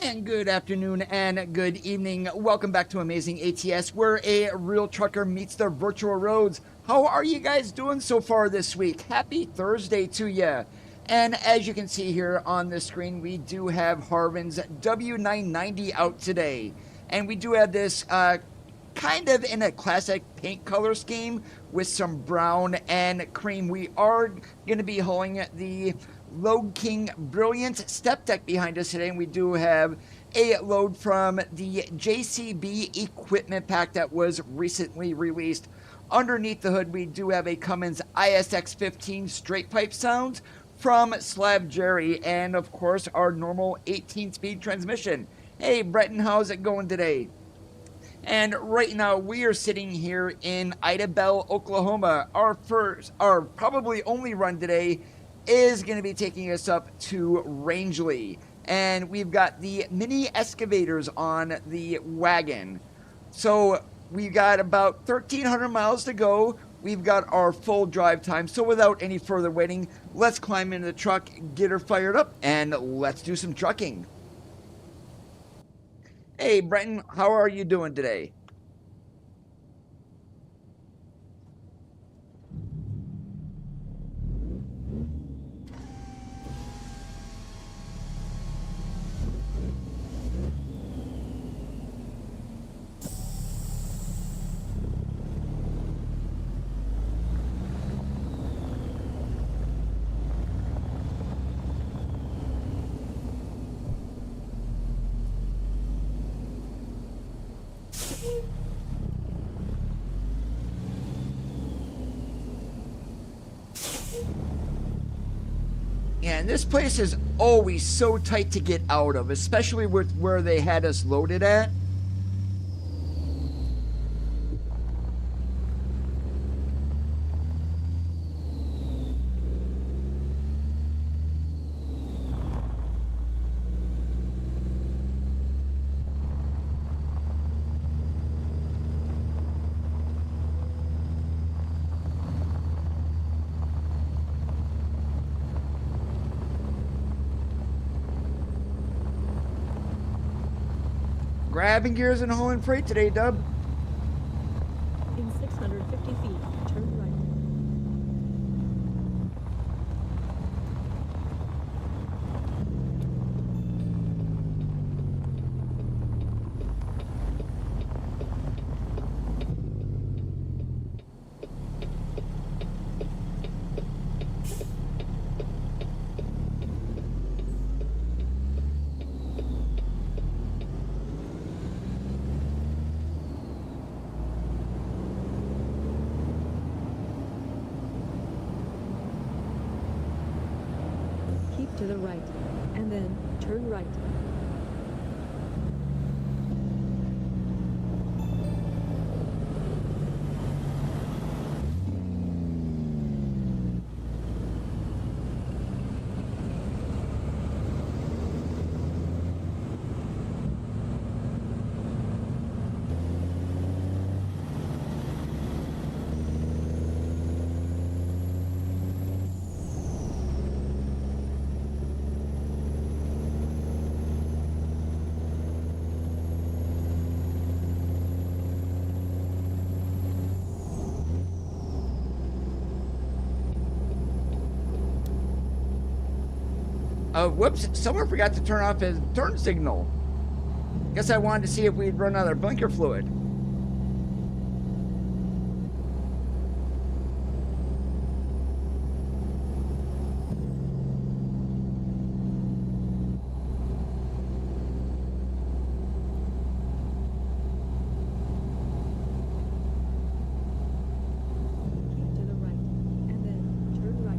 And good afternoon and good evening. Welcome back to Amazing ATS, where a real trucker meets the virtual roads. How are you guys doing so far this week? Happy Thursday to you. And as you can see here on the screen, we do have Harvin's W990 out today. And we do have this kind of in a classic paint color scheme with some brown and cream. We are going to be hauling the Load King Brilliant Step Deck behind us today, and we do have a load from the JCB equipment pack that was recently released. Underneath the hood, we do have a Cummins ISX15 straight pipe sound from Slab Jerry, and of course our normal 18-speed transmission. Hey Breton, how's it going today? And right now we are sitting here in Idabel, Oklahoma. Our probably only run today is going to be taking us up to Rangeley. And we've got the mini excavators on the wagon. So we've got about 1,300 miles to go. We've got our full drive time. So without any further waiting, let's climb into the truck, get her fired up, and let's do some trucking. Hey, Brenton, how are you doing today? And this place is always so tight to get out of, especially with where they had us loaded at. Grabbing gears and hauling freight today, Dub. In 650 feet, turn right. Keep to the right, and then turn right. Whoops, someone forgot to turn off his turn signal. Guess I wanted to see if we'd run out of blinker fluid. Keep to the right, and then turn right.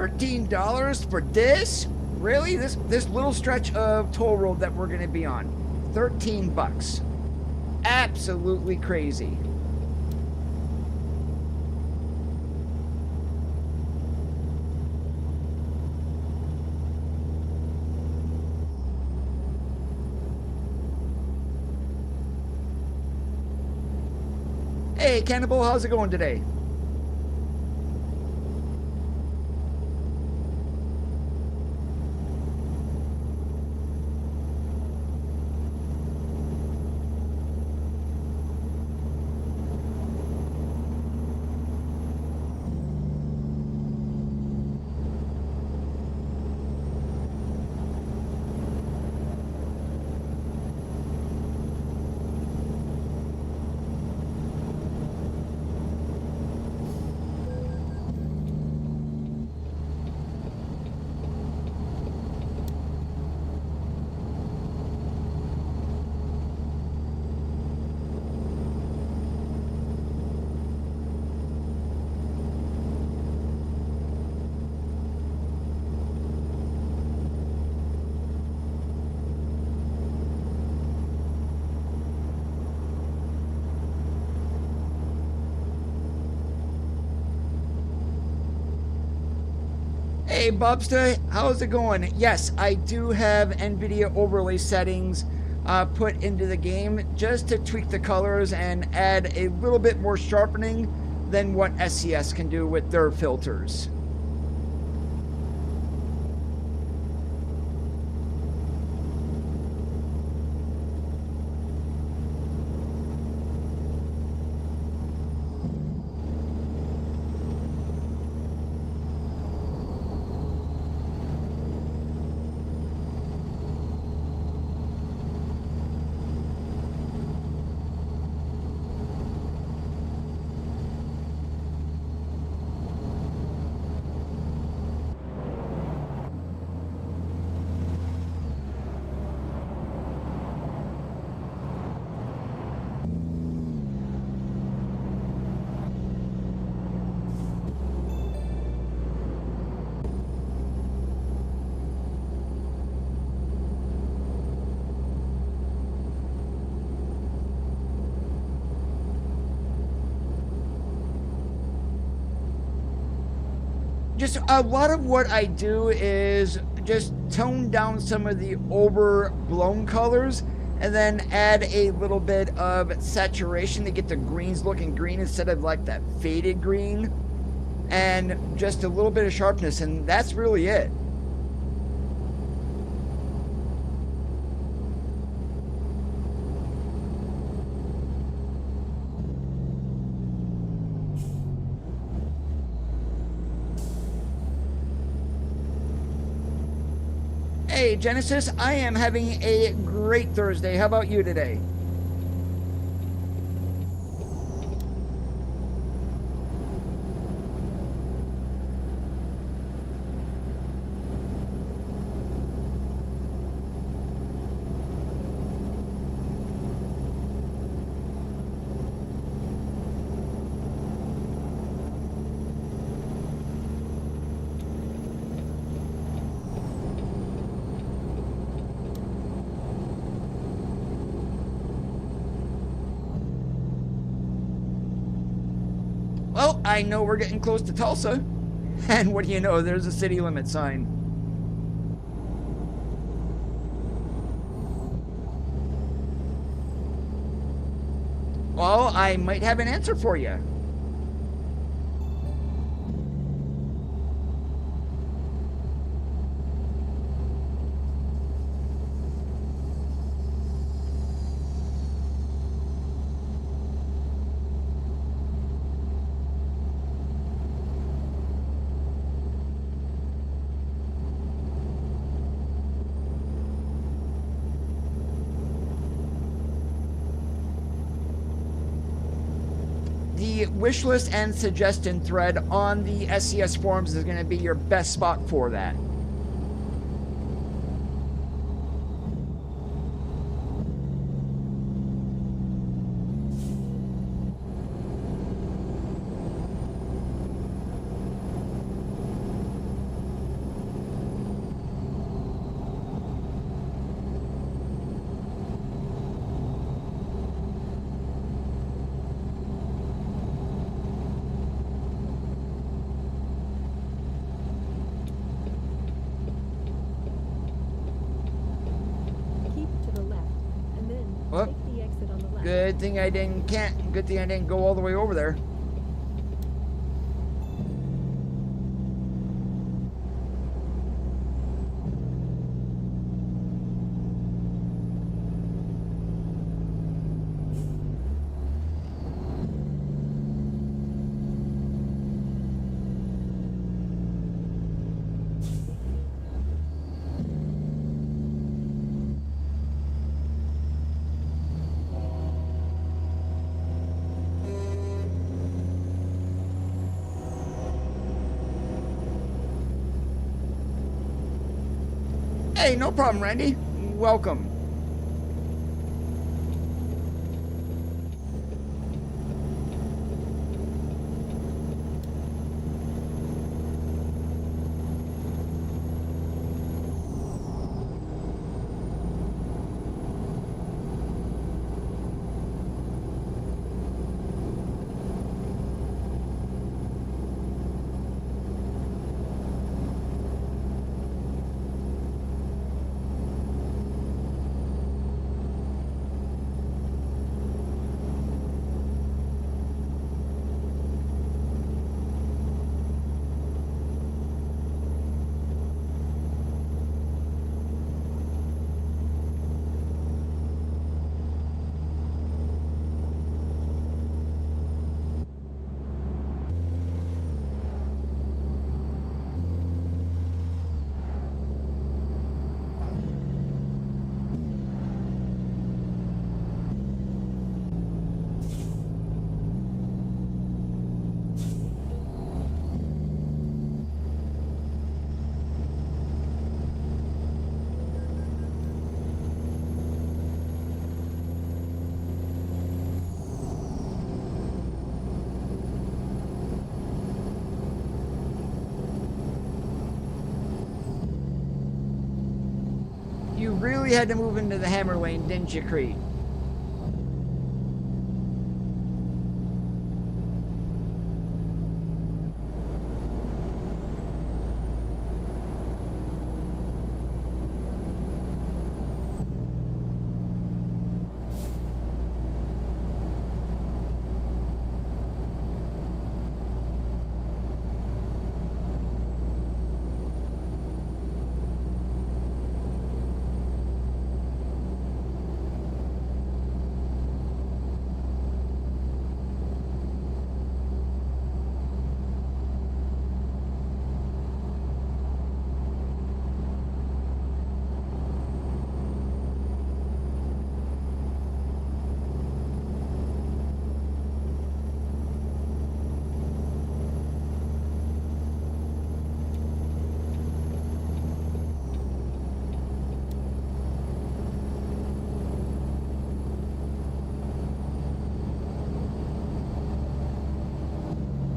$13 for this? Really? This little stretch of toll road that we're gonna be on. 13 bucks. Absolutely crazy. Hey, Cannibal, how's it going today? Hey Bobster, how's it going? Yes, I do have NVIDIA overlay settings put into the game just to tweak the colors and add a little bit more sharpening than what SCS can do with their filters. Just a lot of what I do is just tone down some of the overblown colors and then add a little bit of saturation to get the greens looking green instead of like that faded green, and just a little bit of sharpness, and that's really it. Hey Genesis, I am having a great Thursday. How about you today? Well, I know we're getting close to Tulsa. And what do you know, there's a city limit sign. Well, I might have an answer for you. The wish list and suggestion thread on the SCS forums is going to be your best spot for that. Oh, Take the exit on the left. good thing I didn't go all the way over there. Hey, no problem, Randy. Welcome. You really had to move into the hammer lane, didn't you, Creed?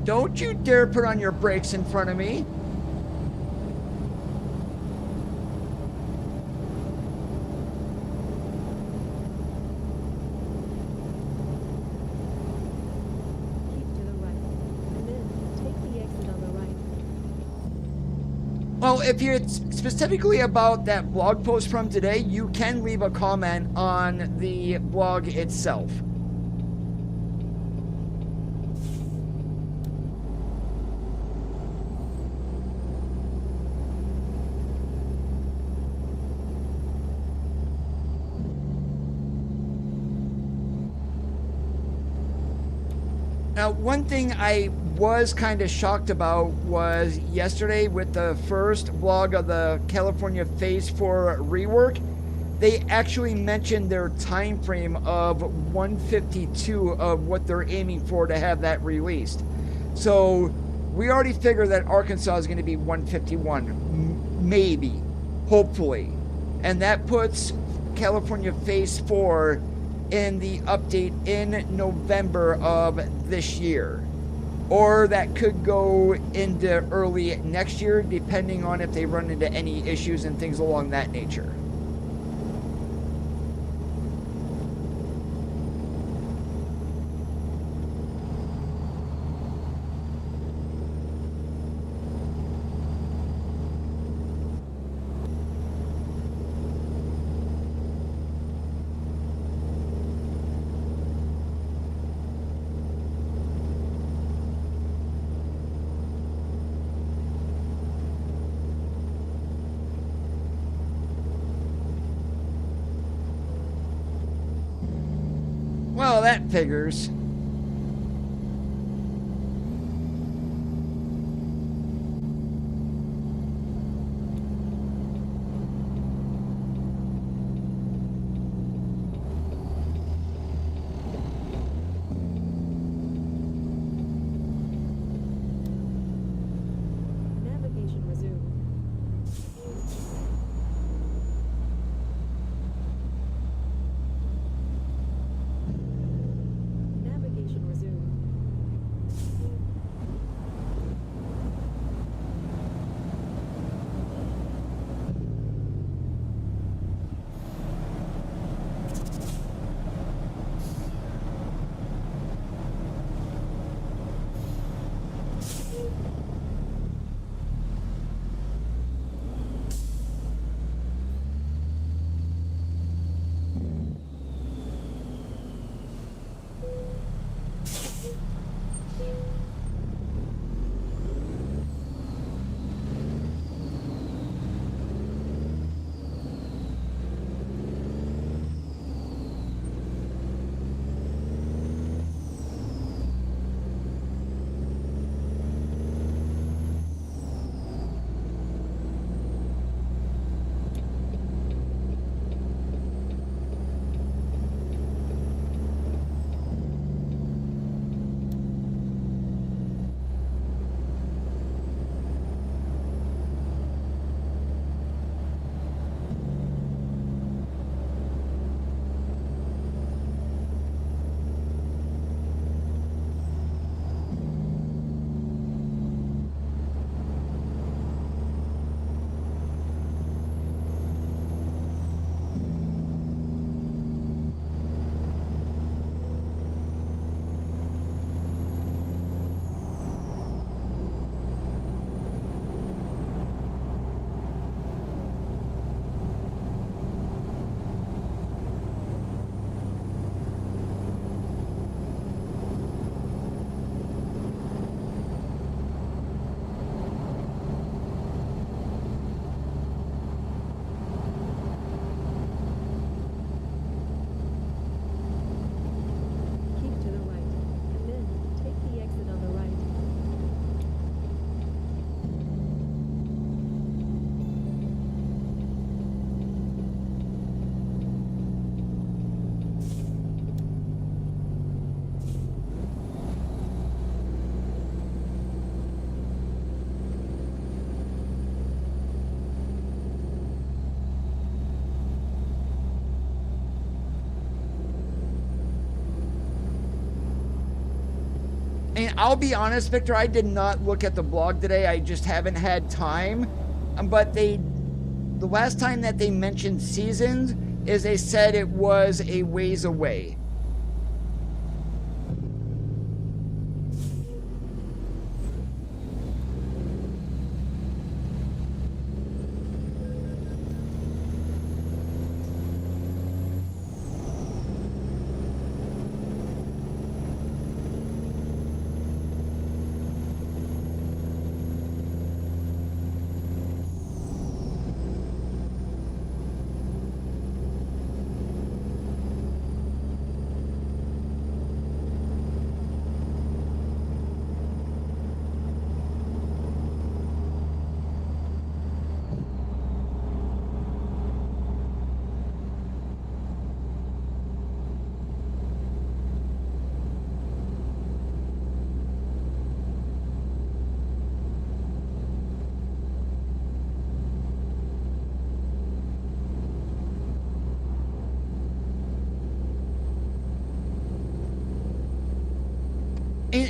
Don't you dare put on your brakes in front of me. Keep to the right. And then take the exit on the right. Well, if you're specifically about that blog post from today, you can leave a comment on the blog itself. Now, one thing I was kind of shocked about was yesterday with the first vlog of the California Phase 4 rework, they actually mentioned their time frame of 152 of what they're aiming for to have that released. So we already figure that Arkansas is going to be 151, maybe, hopefully. And that puts California Phase 4 in the update in November of this year. Or that could go into early next year, depending on if they run into any issues and things along that nature. Well, that figures. Navigation resumed. Navigation resumed. Keep to the right, and then take the exit on the right. And I'll be honest, Victor, I did not look at the blog today. I just haven't had time. But the last time that they mentioned seasons is they said it was a ways away.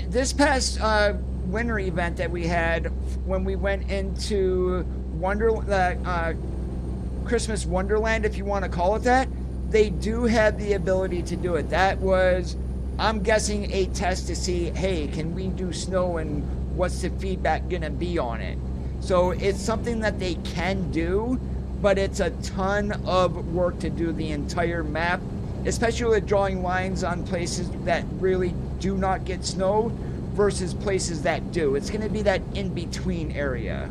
This past winter event that we had when we went into Christmas Wonderland, if you want to call it that, they do have the ability to do it. That was, I'm guessing, a test to see, hey, can we do snow and what's the feedback going to be on it? So it's something that they can do, but it's a ton of work to do the entire map, especially with drawing lines on places that really do not get snow versus places that do. It's going to be that in-between area.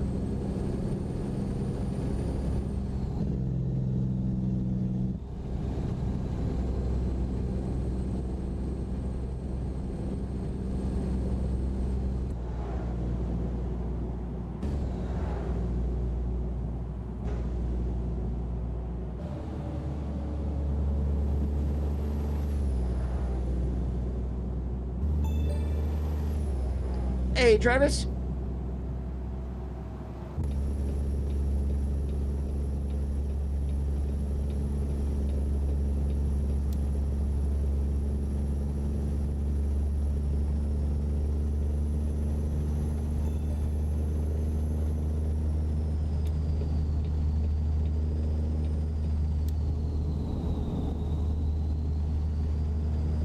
Hey, Travis.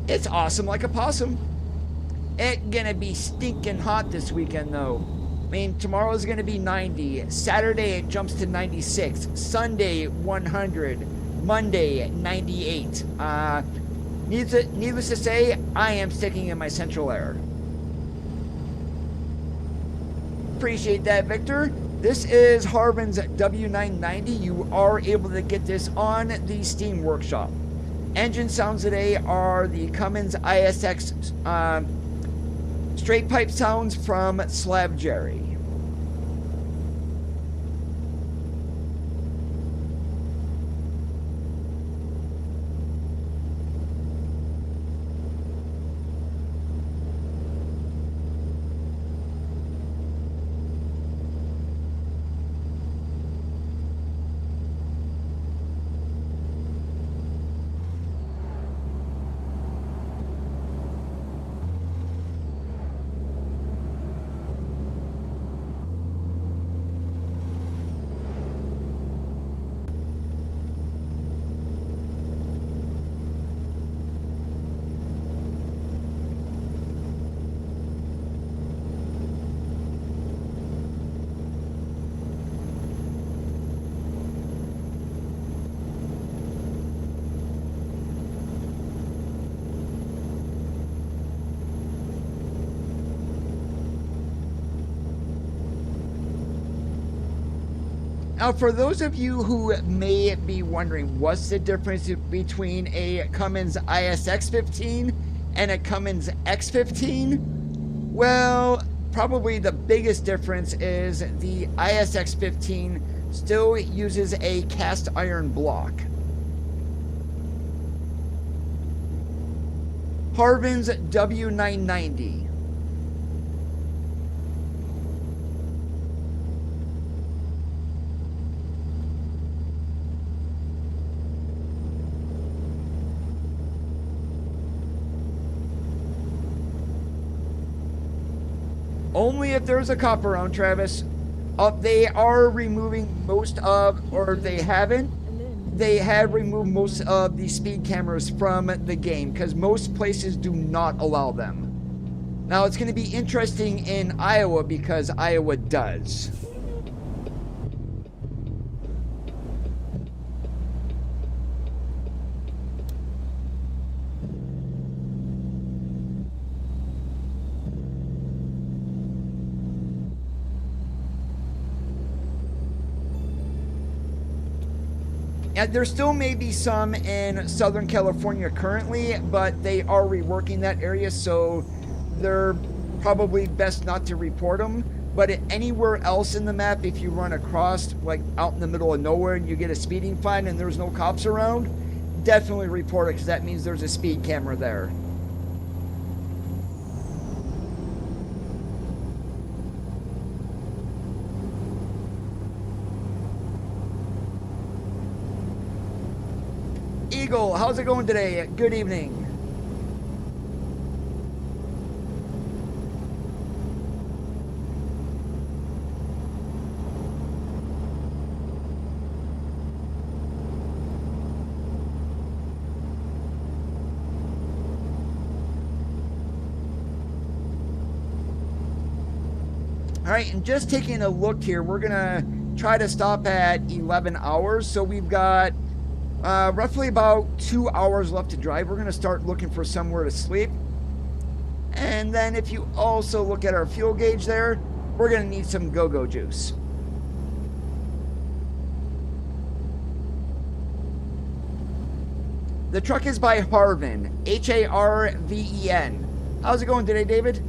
It's awesome like a possum. It's gonna be stinking hot this weekend though. I mean, tomorrow's gonna be 90. Saturday it jumps to 96. Sunday 100. Monday 98. Needless to say, I am sticking in my central air. Appreciate that, Victor. This is Harvin's W990. You are able to get this on the Steam Workshop. Engine sounds today are the Cummins ISX straight pipe sounds from Slab Jerry. Now, for those of you who may be wondering, what's the difference between a Cummins ISX15 and a Cummins X15? Well, probably the biggest difference is the ISX15 still uses a cast iron block. Harvin's W990. Only if there's a cop around, Travis. They are removing most of, or they haven't. They have removed most of the speed cameras from the game because most places do not allow them. Now it's going to be interesting in Iowa because Iowa does. There still may be some in Southern California currently, but they are reworking that area, so they're probably best not to report them. But anywhere else in the map, if you run across, like out in the middle of nowhere and you get a speeding fine and there's no cops around, definitely report it because that means there's a speed camera there. Eagle, how's it going today? Good evening. All right, and just taking a look here, we're gonna try to stop at 11 hours. So we've got roughly about 2 hours left to drive. We're going to start looking for somewhere to sleep. And then if you also look at our fuel gauge there, we're going to need some go-go juice. The truck is by Harven, Harven. How's it going today, David?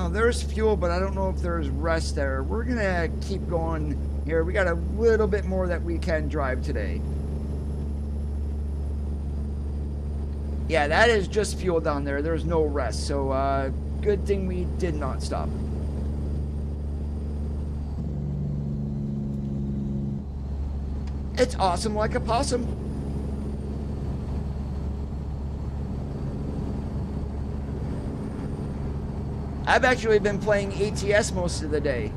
Now, there's fuel, but I don't know if there's rest there. We're going to keep going here. We got a little bit more that we can drive today. Yeah, that is just fuel down there. There's no rest. So, good thing we did not stop. It's awesome like a possum. I've actually been playing ATS most of the day.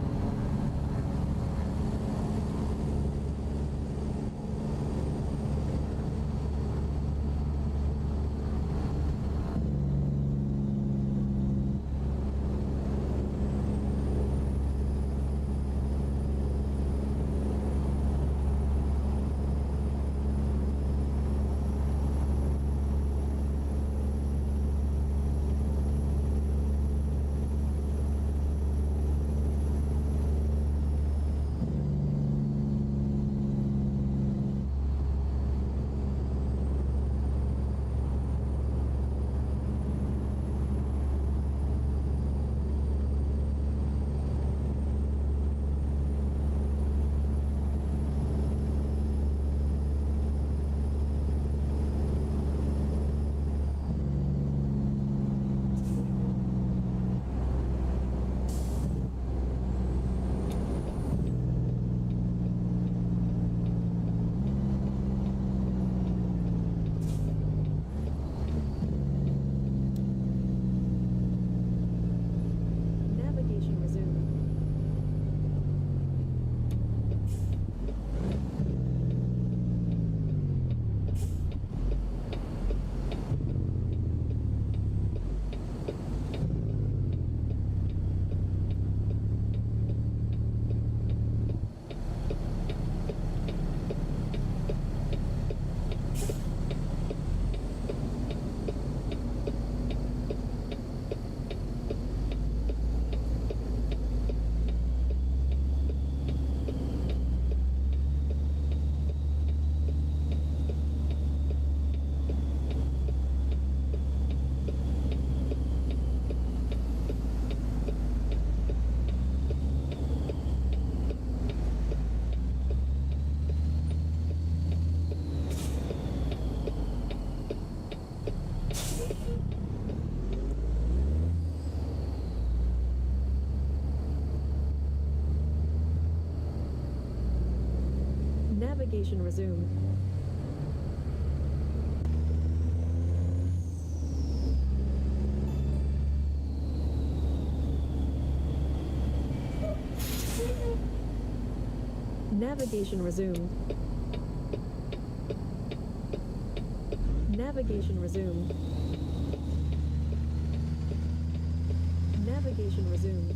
Navigation resumed. Navigation resumed. Navigation resumed. Navigation resumed.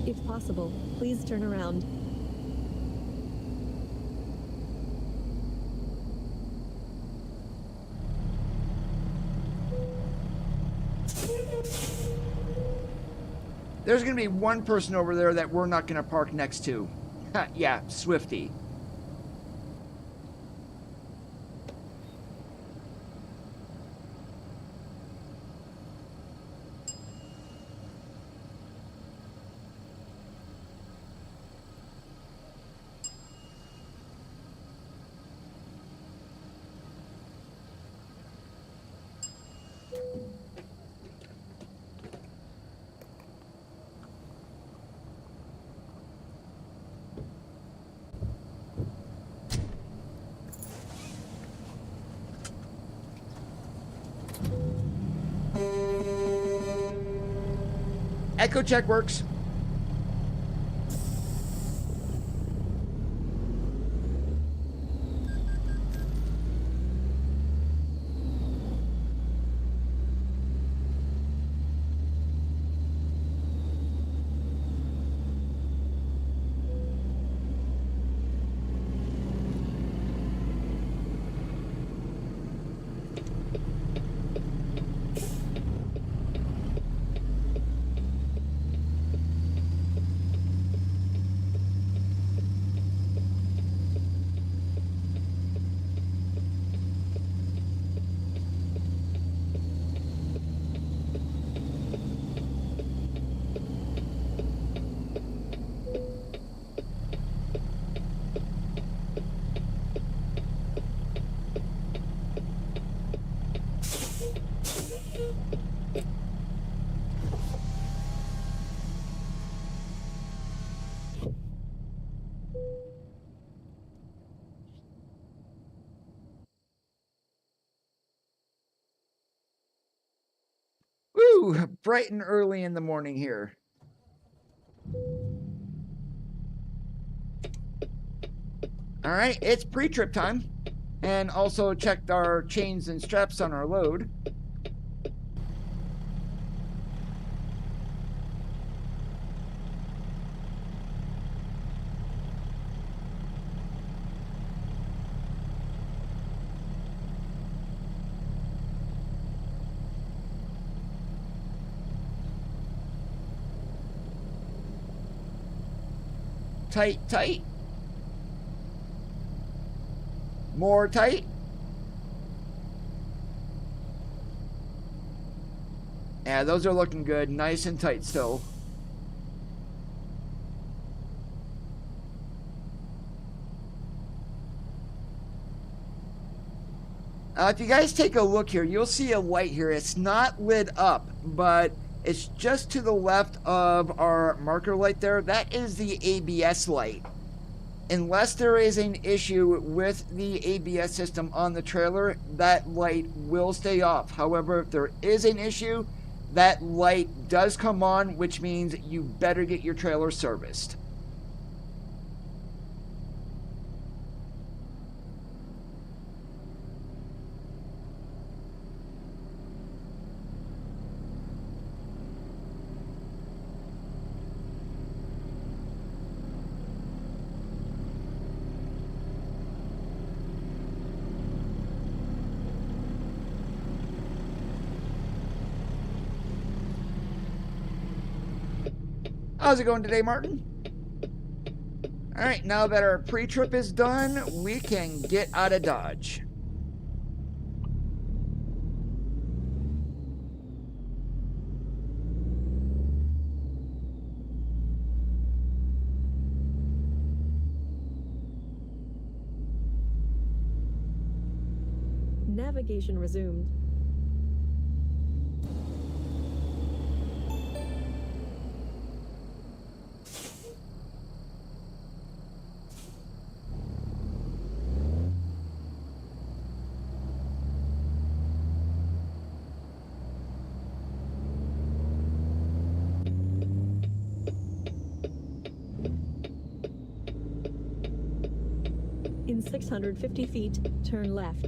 If possible, please turn around. There's going to be one person over there that we're not going to park next to. Yeah, Swifty. Echo check works. Woo! Bright and early in the morning here. All right, it's pre-trip time. And also checked our chains and straps on our load. Tight, tight. More tight. Yeah, those are looking good. Nice and tight still. If you guys take a look here, you'll see a light here. It's not lit up, but it's just to the left of our marker light there. That is the ABS light. Unless there is an issue with the ABS system on the trailer, that light will stay off. However, if there is an issue, that light does come on, which means you better get your trailer serviced. How's it going today, Martin? All right, now that our pre-trip is done, we can get out of Dodge. Navigation resumed. In 650 feet, turn left.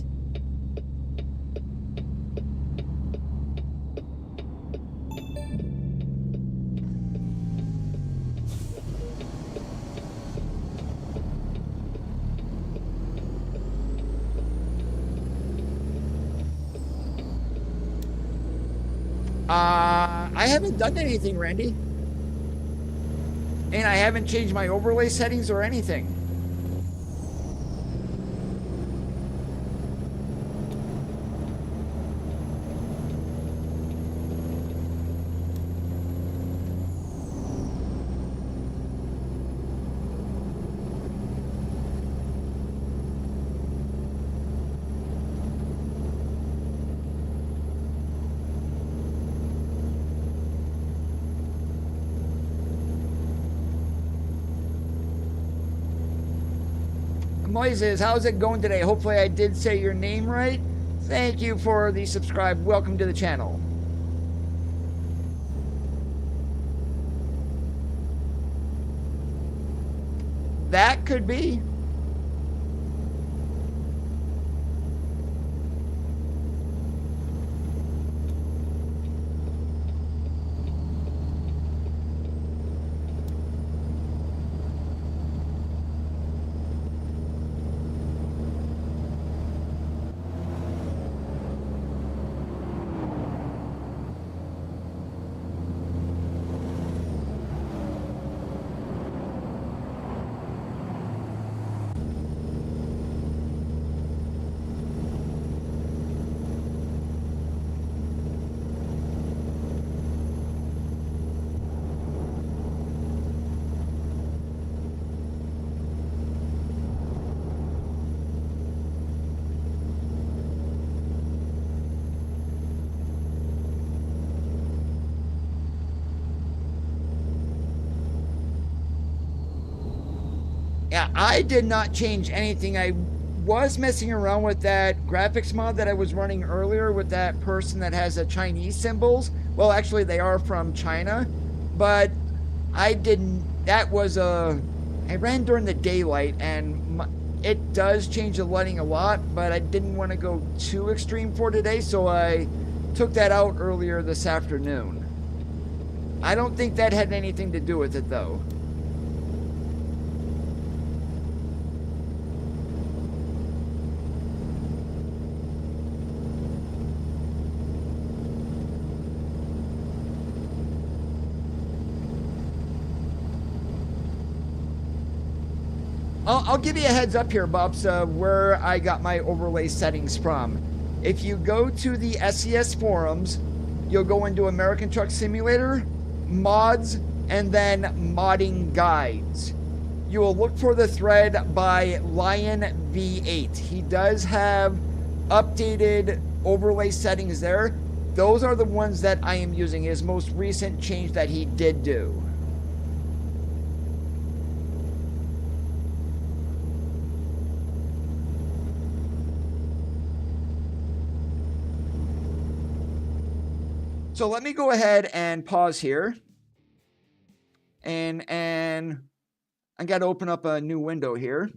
I haven't done anything, Randy. And I haven't changed my overlay settings or anything. Moises, how's it going today? Hopefully I did say your name right. Thank you for the subscribe. Welcome to the channel. That could be. Yeah, I did not change anything. I was messing around with that graphics mod that I was running earlier with that person that has the Chinese symbols, Well, actually, they are from China, but I didn't. That was I ran during the daylight, and it does change the lighting a lot, but I didn't want to go too extreme for today, so I took that out earlier this afternoon. I don't think that had anything to do with it, though. I'll give you a heads up here, Bubs, where I got my overlay settings from. If you go to the SES forums, you'll go into American Truck Simulator, mods, and then modding guides. You will look for the thread by Lion V8. He does have updated overlay settings there. Those are the ones that I am using, his most recent change that he did do. So let me go ahead and pause here. And I got to open up a new window here.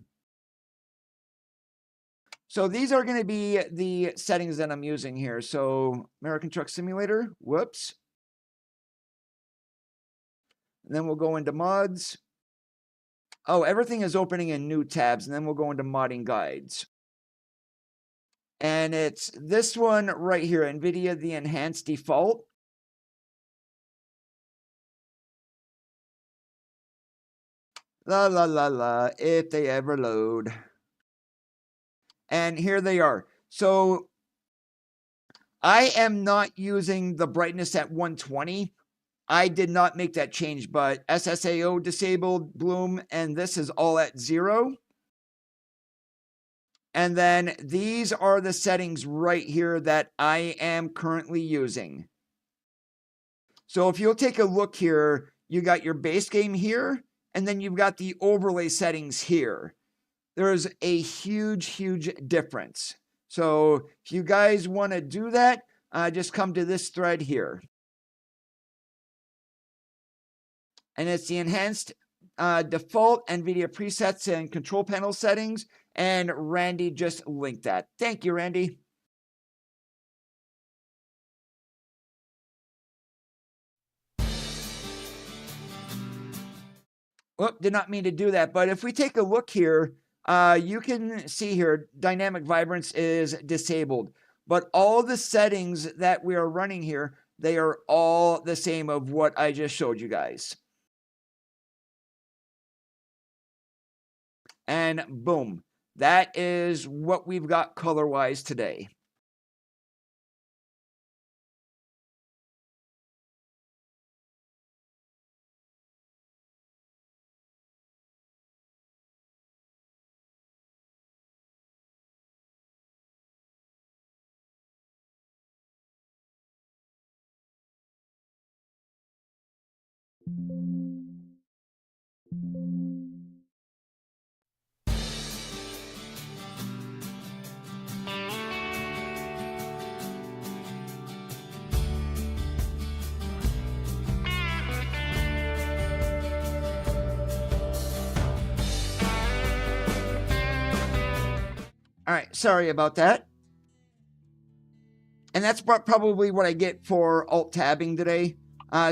So these are going to be the settings that I'm using here. So American Truck Simulator, whoops. And then we'll go into mods. Oh, everything is opening in new tabs, and then we'll go into modding guides. And it's this one right here, NVIDIA, the enhanced default. La la la la, if they ever load. And here they are. So I am not using the brightness at 120. I did not make that change, but SSAO disabled, bloom, and this is all at 0. And then these are the settings right here that I am currently using. So if you'll take a look here, you got your base game here, and then you've got the overlay settings here. There's a huge, huge difference. So if you guys want to do that, just come to this thread here. And it's the enhanced default NVIDIA presets and control panel settings. And Randy just linked that. Thank you, Randy. Whoop, did not mean to do that. But if we take a look here, you can see here, dynamic vibrance is disabled. But all the settings that we are running here, they are all the same of what I just showed you guys. And boom, that is what we've got color-wise today. All right, sorry about that. And that's probably what I get for alt-tabbing today.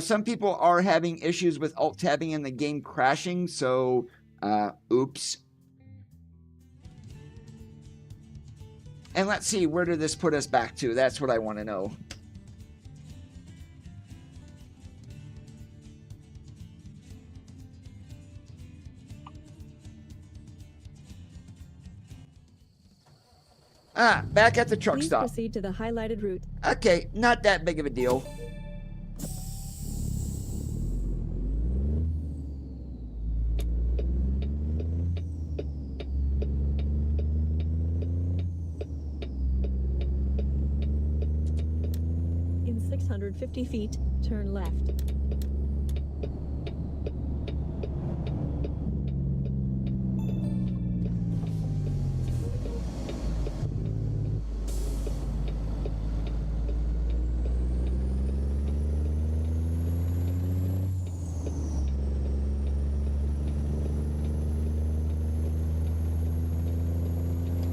Some people are having issues with alt-tabbing and the game crashing, so oops. And let's see, where did this put us back to? That's what I want to know. Back at the truck Please stop. proceed to the highlighted route. Okay, not that big of a deal. In 650 feet, turn left.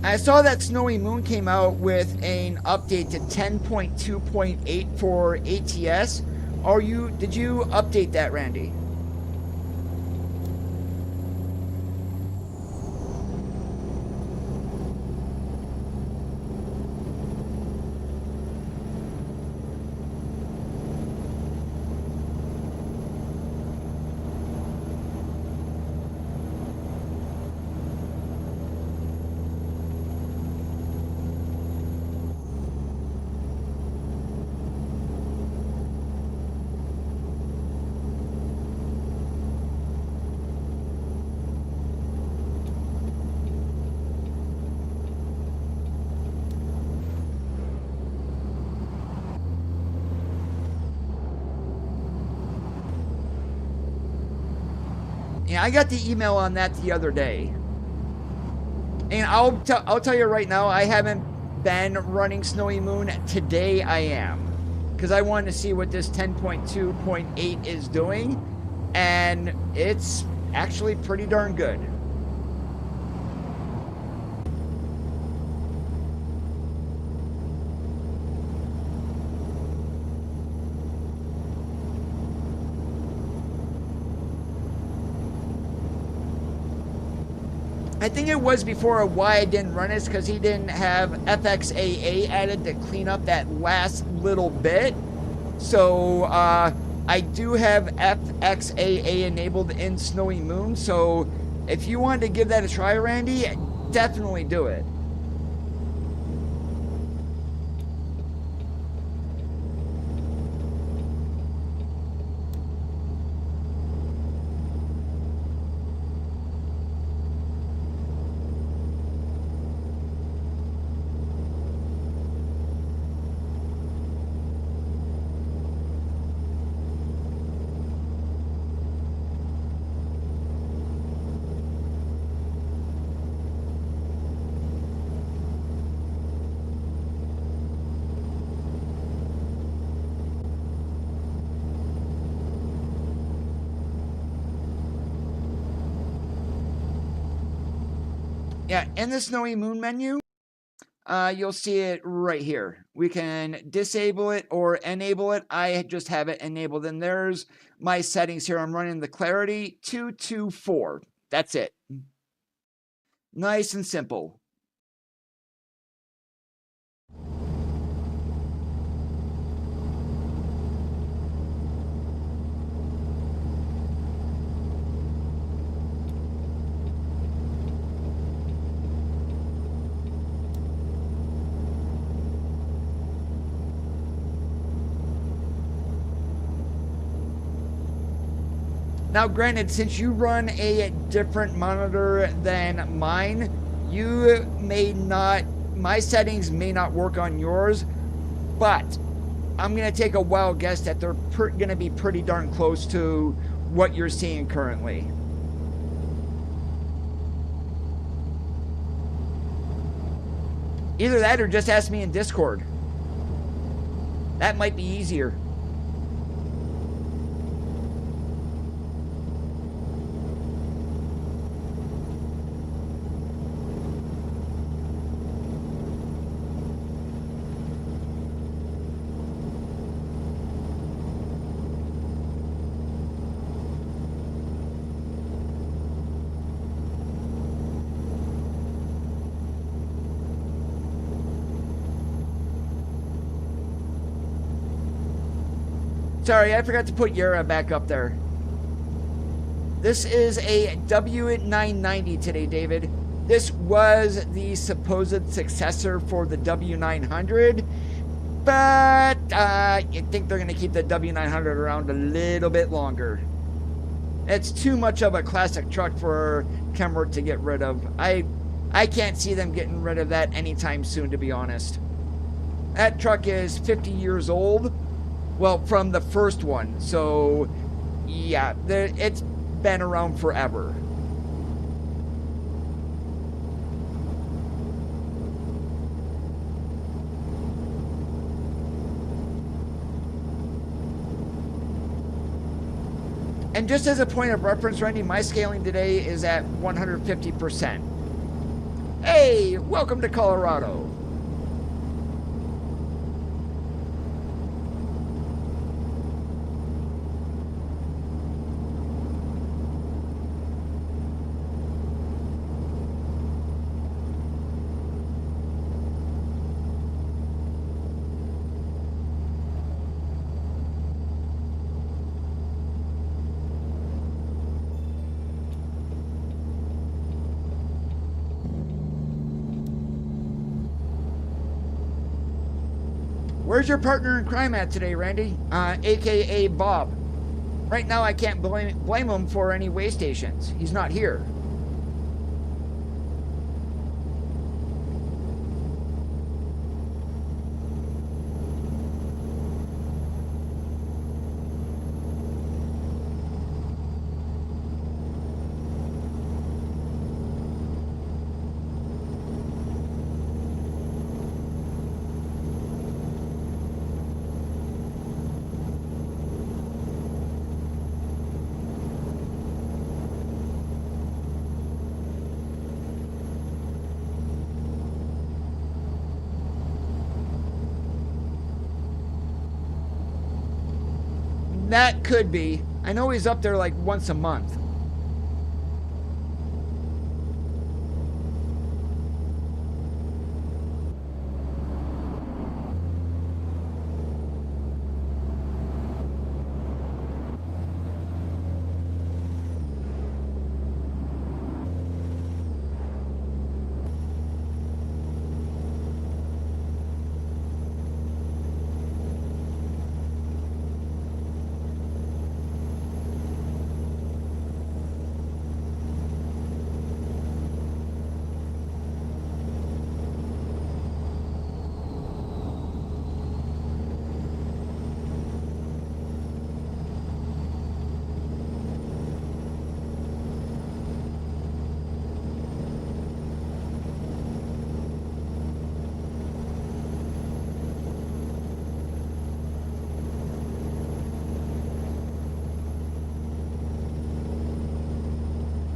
I saw that Snowy Moon came out with an update to 10.2.8 for ATS. Did you update that, Randy? Yeah, I got the email on that the other day. And I'll tell you right now, I haven't been running Snowy Moon. Today I am. Because I wanted to see what this 10.2.8 is doing. And it's actually pretty darn good. I think it was before why I didn't run it because he didn't have FXAA added to clean up that last little bit. So I do have FXAA enabled in Snowy Moon. So if you wanted to give that a try, Randy, definitely do it. Yeah, in the Snowy Moon menu, you'll see it right here. We can disable it or enable it. I just have it enabled, and there's my settings here. I'm running the clarity 224. That's it. Nice and simple. Now, granted, since you run a different monitor than mine, you may not, my settings may not work on yours, but I'm going to take a wild guess that they're going to be pretty darn close to what you're seeing currently. Either that or just ask me in Discord. That might be easier. Sorry, I forgot to put Yara back up there. This is a W990 today, David. This was the supposed successor for the W900, but I think they're going to keep the W900 around a little bit longer. It's too much of a classic truck for Kenworth to get rid of. I can't see them getting rid of that anytime soon, to be honest. That truck is 50 years old. Well, from the first one, so yeah, it's been around forever. And just as a point of reference, Randy, my scaling today is at 150%. Hey, welcome to Colorado. Where's your partner in crime at today, Randy? AKA Bob. Right now, I can't blame him for any way stations. He's not here. That could be. I know he's up there like once a month.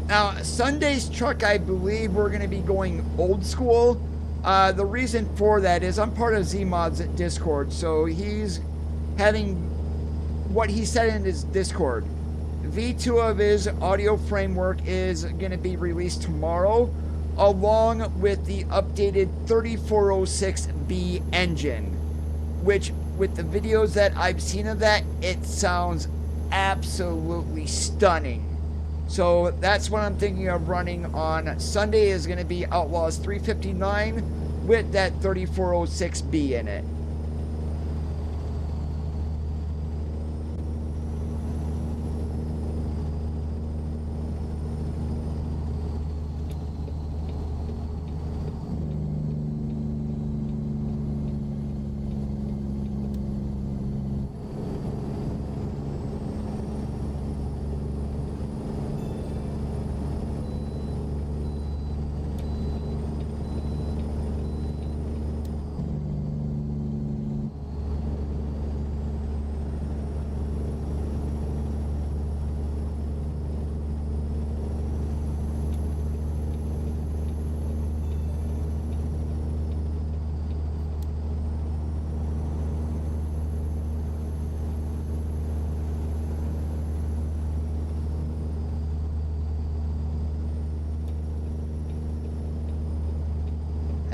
Now, Sunday's truck, I believe we're going to be going old school. The reason for that is I'm part of Zmod's Discord, so he's having what he said in his Discord. V2 of his audio framework is going to be released tomorrow, along with the updated 3406B engine, which, with the videos that I've seen of that, it sounds absolutely stunning. So that's what I'm thinking of running on Sunday is going to be Outlaws 359 with that 3406B in it.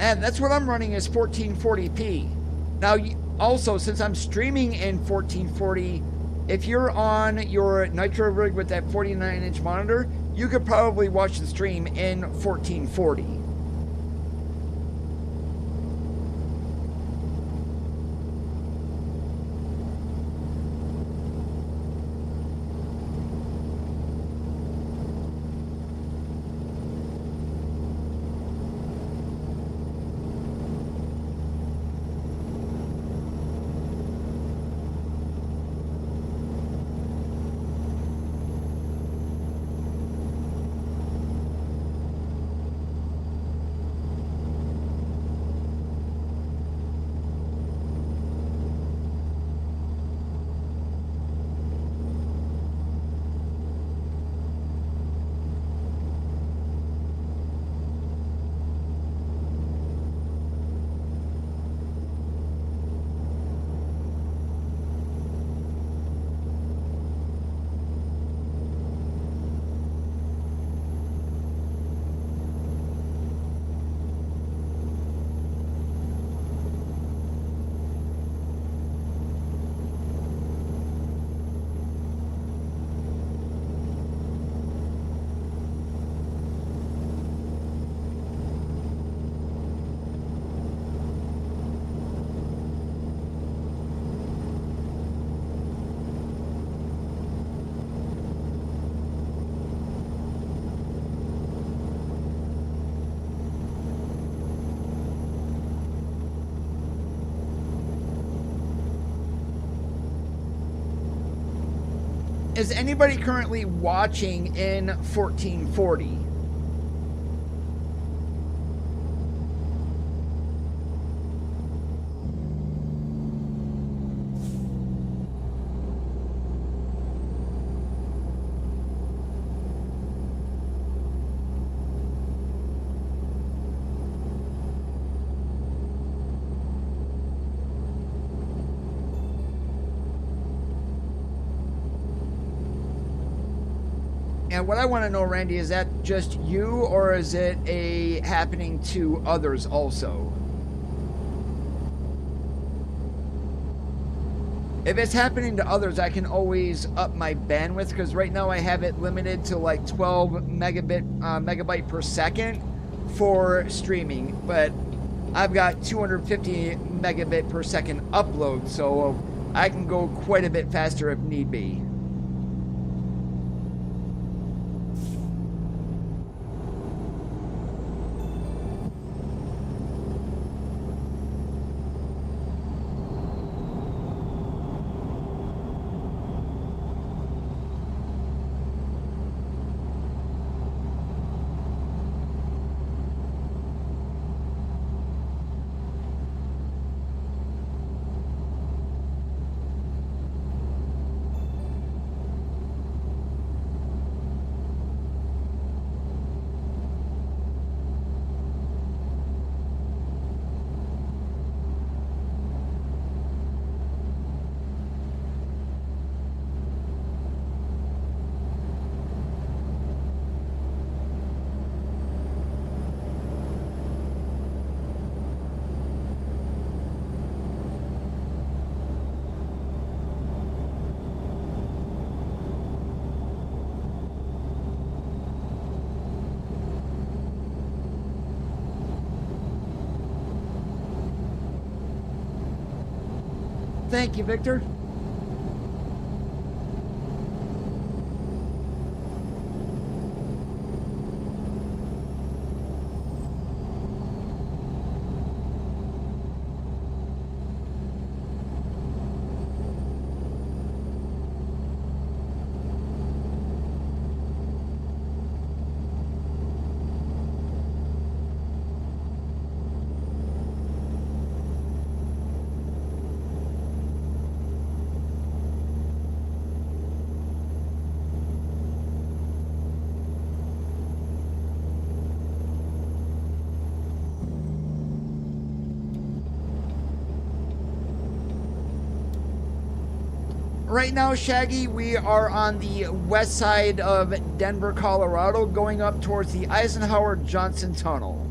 And that's what I'm running is 1440p. Now, also, since I'm streaming in 1440, if you're on your Nitro rig with that 49-inch monitor, you could probably watch the stream in 1440. Is anybody currently watching in 1440? And what I want to know, Randy, is that just you, or is it a happening to others also? If it's happening to others, I can always up my bandwidth, because right now I have it limited to like 12 megabyte per second for streaming, but I've got 250 megabit per second upload, so I can go quite a bit faster if need be. Thank you, Victor. Right now, Shaggy, we are on the west side of Denver, Colorado, going up towards the Eisenhower Johnson Tunnel.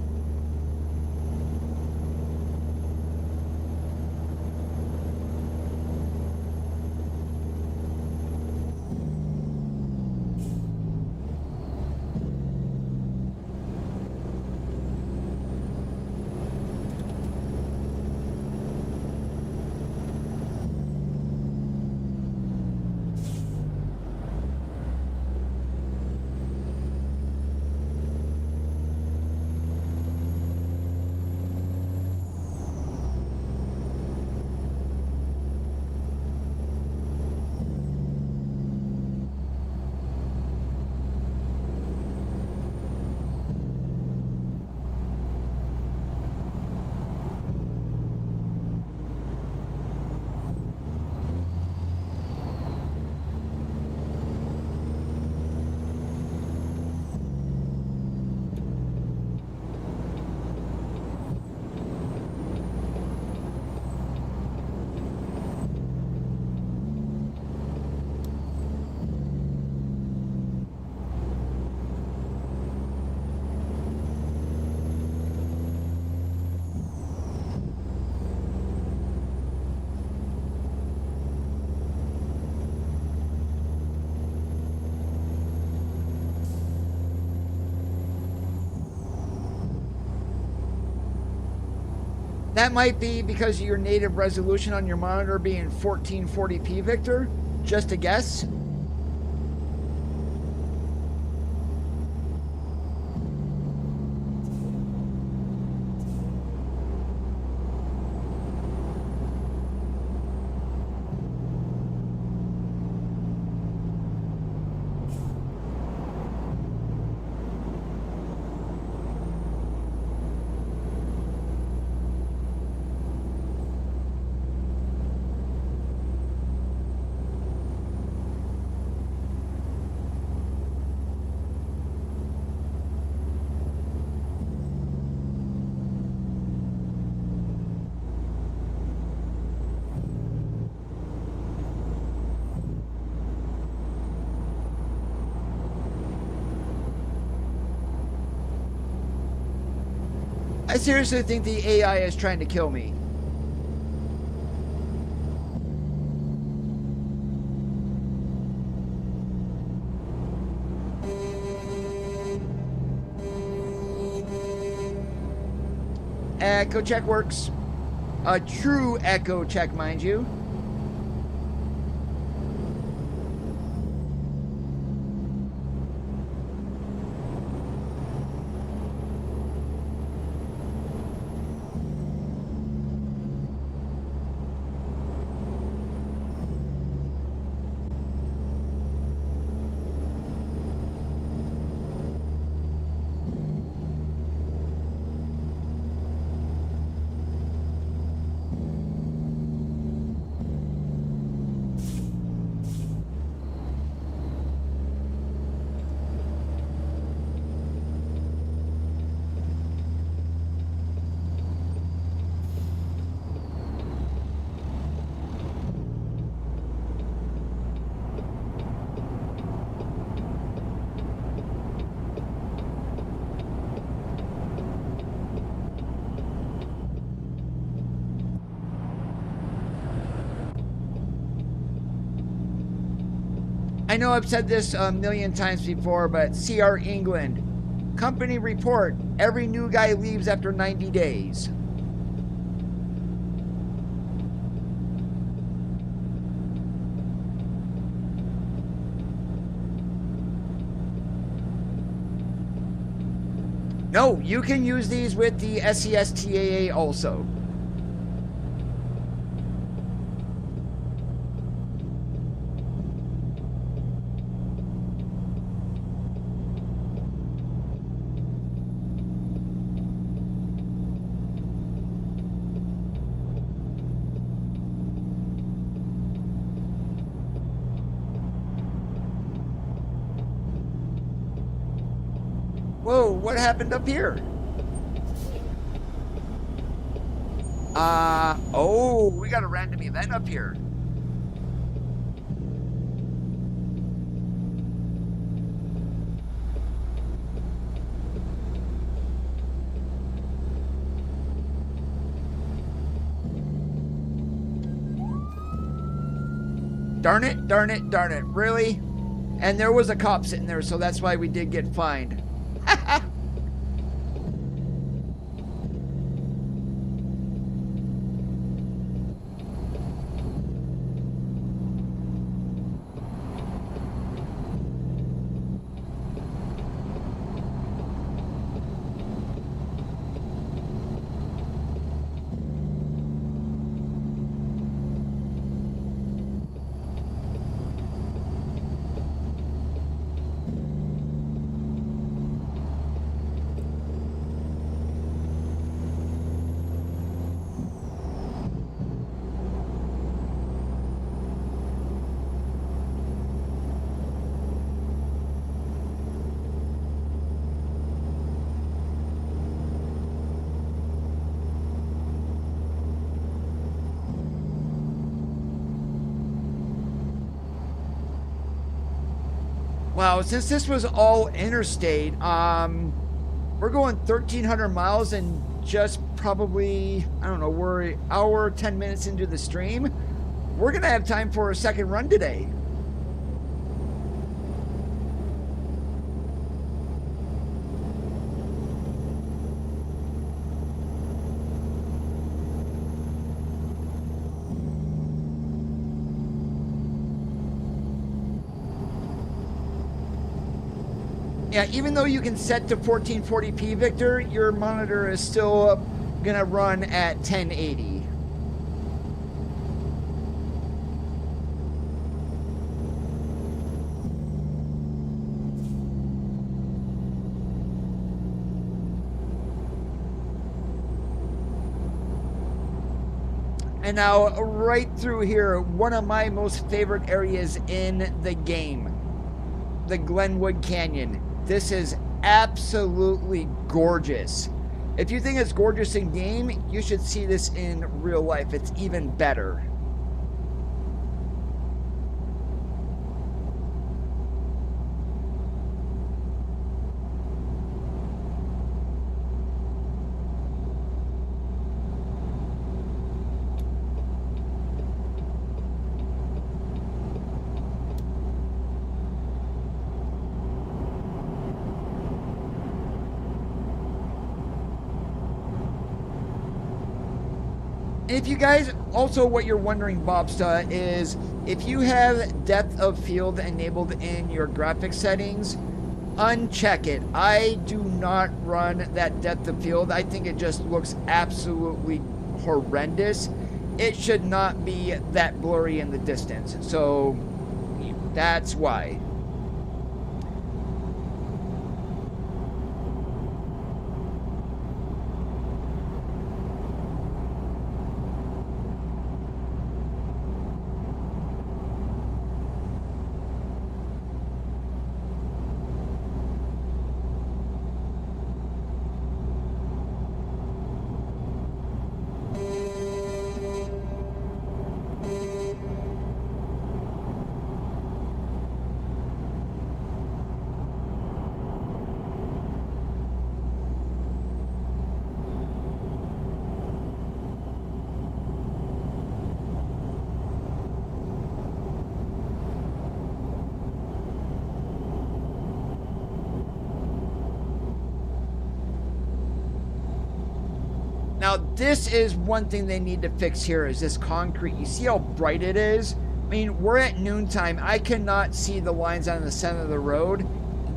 That might be because of your native resolution on your monitor being 1440p, Victor. Just a guess. I seriously think the AI is trying to kill me. Echo check works. A true echo check, mind you. I know I've said this a million times before, but CR England, company report, every new guy leaves after 90 days. No, you can use these with the SES TAA also. Whoa, what happened up here? Oh, we got a random event up here. Darn it, darn it, darn it. Really? And there was a cop sitting there, so that's why we did get fined. Wow, since this was all interstate, we're going 1,300 miles in just probably, I don't know, we're an hour, 10 minutes into the stream. We're going to have time for a second run today. Yeah, even though you can set to 1440p, Victor, your monitor is still gonna run at 1080. And now, right through here, one of my most favorite areas in the game, the Glenwood Canyon. This is absolutely gorgeous. If you think it's gorgeous in game, you should see this in real life. It's even better. If you guys, also what you're wondering, Bobsta, is if you have depth of field enabled in your graphics settings, uncheck it. I do not run that depth of field. I think it just looks absolutely horrendous. It should not be that blurry in the distance. So that's why. Now, this is one thing they need to fix here is this concrete. You see how bright it is? I mean, we're at noontime. I cannot see the lines on the center of the road.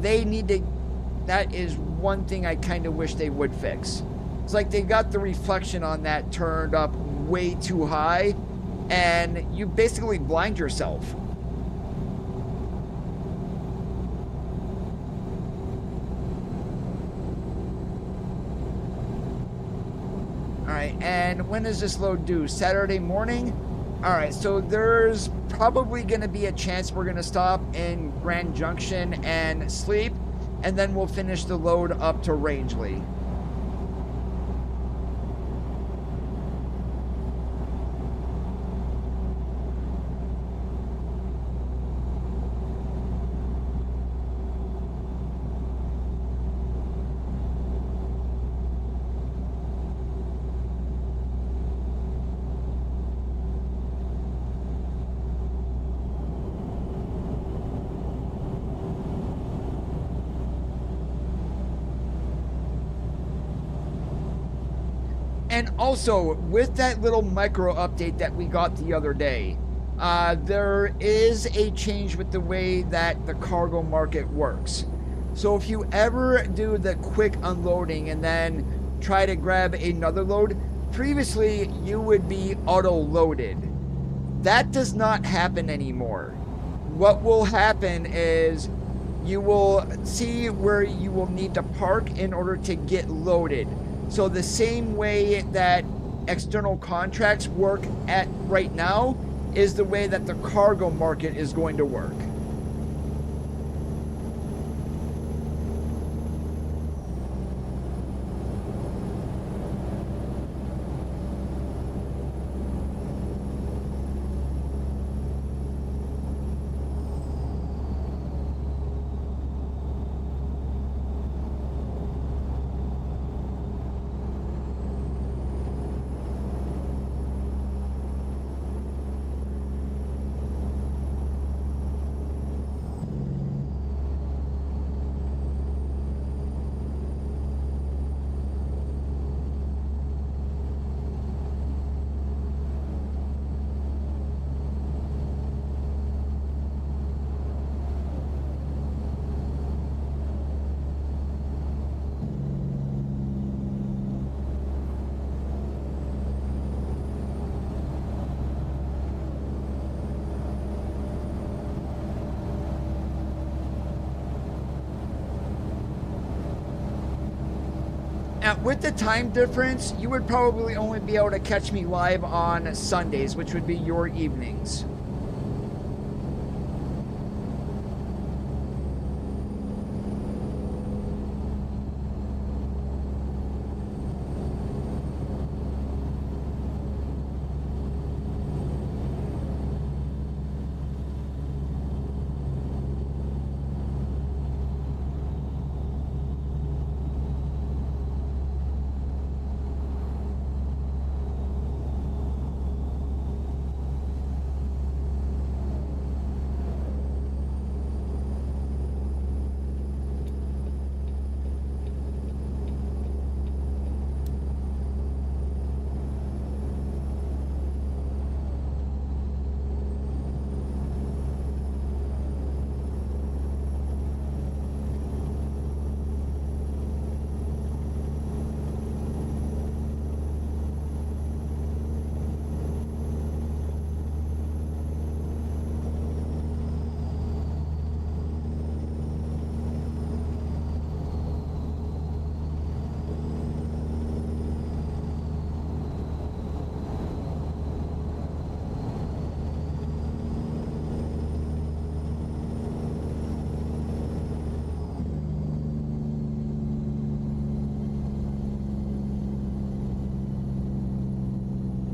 They need to... That is one thing I kind of wish they would fix. It's like they got the reflection on that turned up way too high, and you basically blind yourself. Alright, and when does this load due? Saturday morning? Alright, so there's probably going to be a chance we're going to stop in Grand Junction and sleep, and then we'll finish the load up to Rangeley. And also, with that little micro update that we got the other day, there is a change with the way that the cargo market works. So if you ever do the quick unloading and then try to grab another load, previously you would be auto-loaded. That does not happen anymore. What will happen is you will see where you will need to park in order to get loaded. So the same way that external contracts work at right now is the way that the cargo market is going to work. Now, with the time difference, you would probably only be able to catch me live on Sundays, which would be your evenings.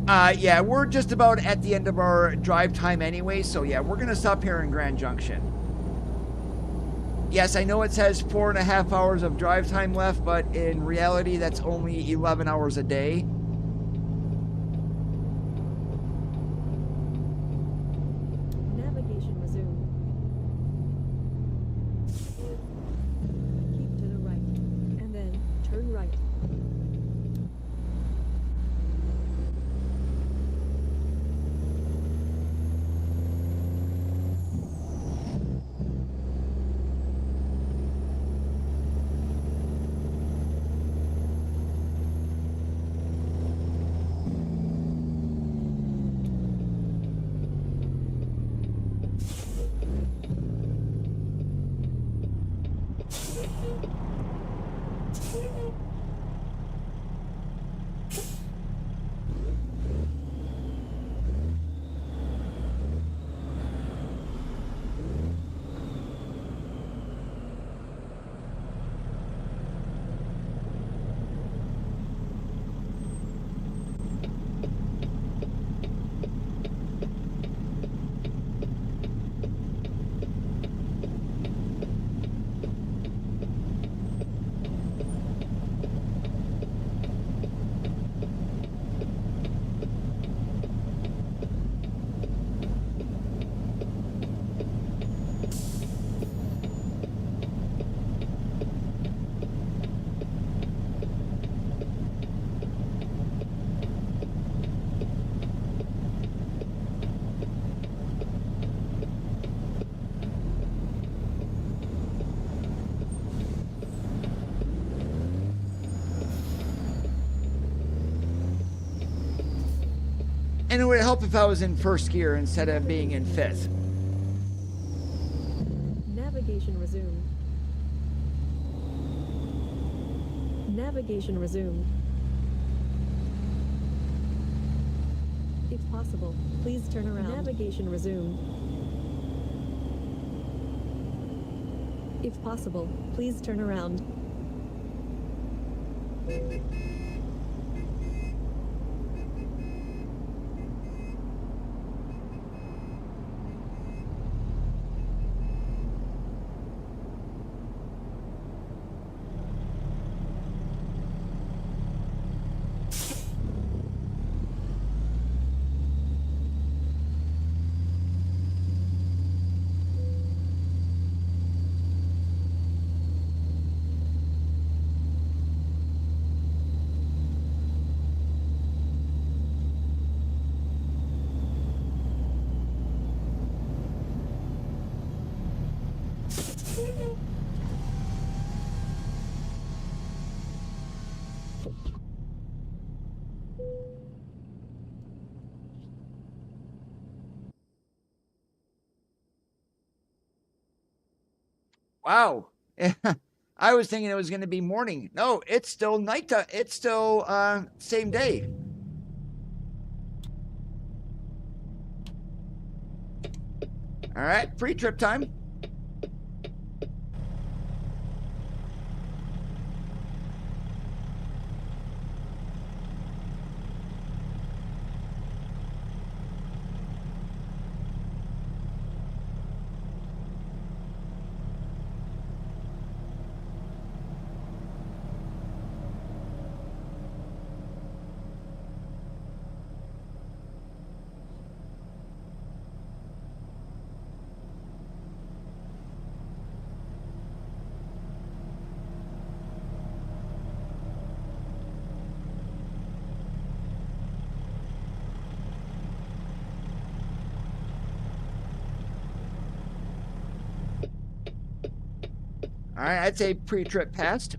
Yeah, we're just about at the end of our drive time anyway, so yeah, we're gonna stop here in Grand Junction. Yes, I know it says 4.5 hours of drive time left, but in reality, that's only 11 hours a day. Navigation resumed. Keep to the right, and then turn right. And it would help if I was in first gear instead of being in fifth. Navigation resumed. Navigation resumed. If possible, please turn around. Navigation resumed. If possible, please turn around. Wow. I was thinking it was going to be morning. No, it's still nighttime. It's still same day. All right, pre-trip time. All right, I'd say pre-trip passed.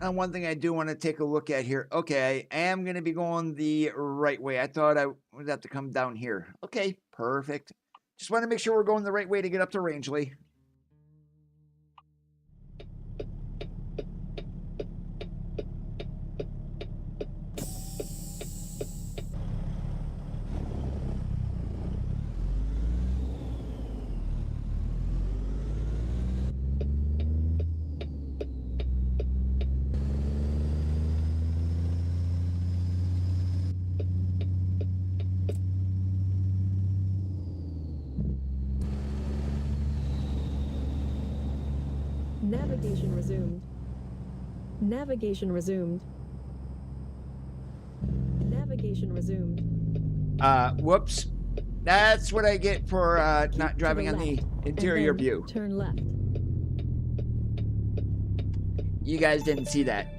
And one thing I do want to take a look at here. Okay, I am going to be going the right way. I thought I would have to come down here. Okay, perfect. Just want to make sure we're going the right way to get up to Rangeley. Navigation resumed. Navigation resumed. Navigation resumed. Whoops. That's what I get for Keep not to driving on the left, interior and then view. Turn left. You guys didn't see that.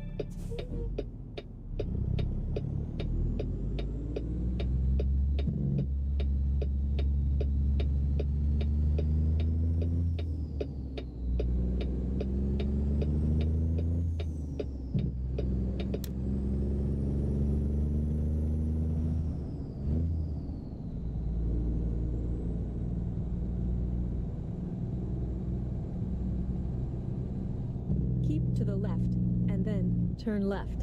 Keep to the left, and then turn left.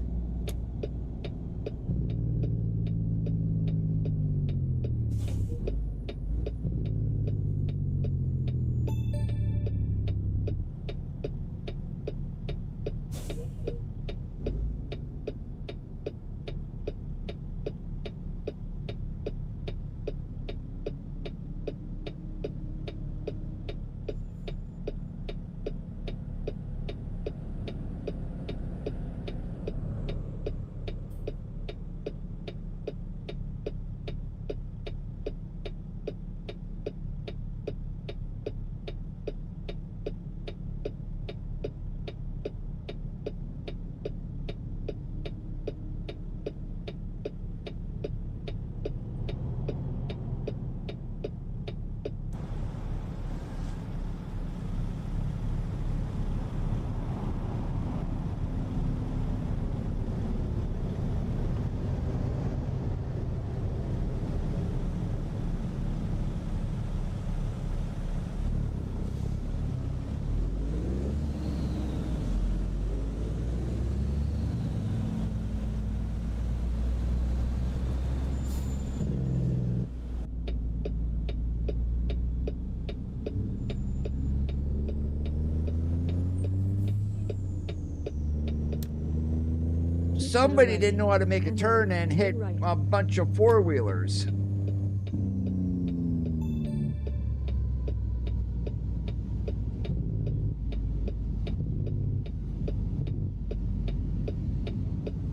Somebody didn't know how to make a and turn then and hit right. a bunch of four-wheelers.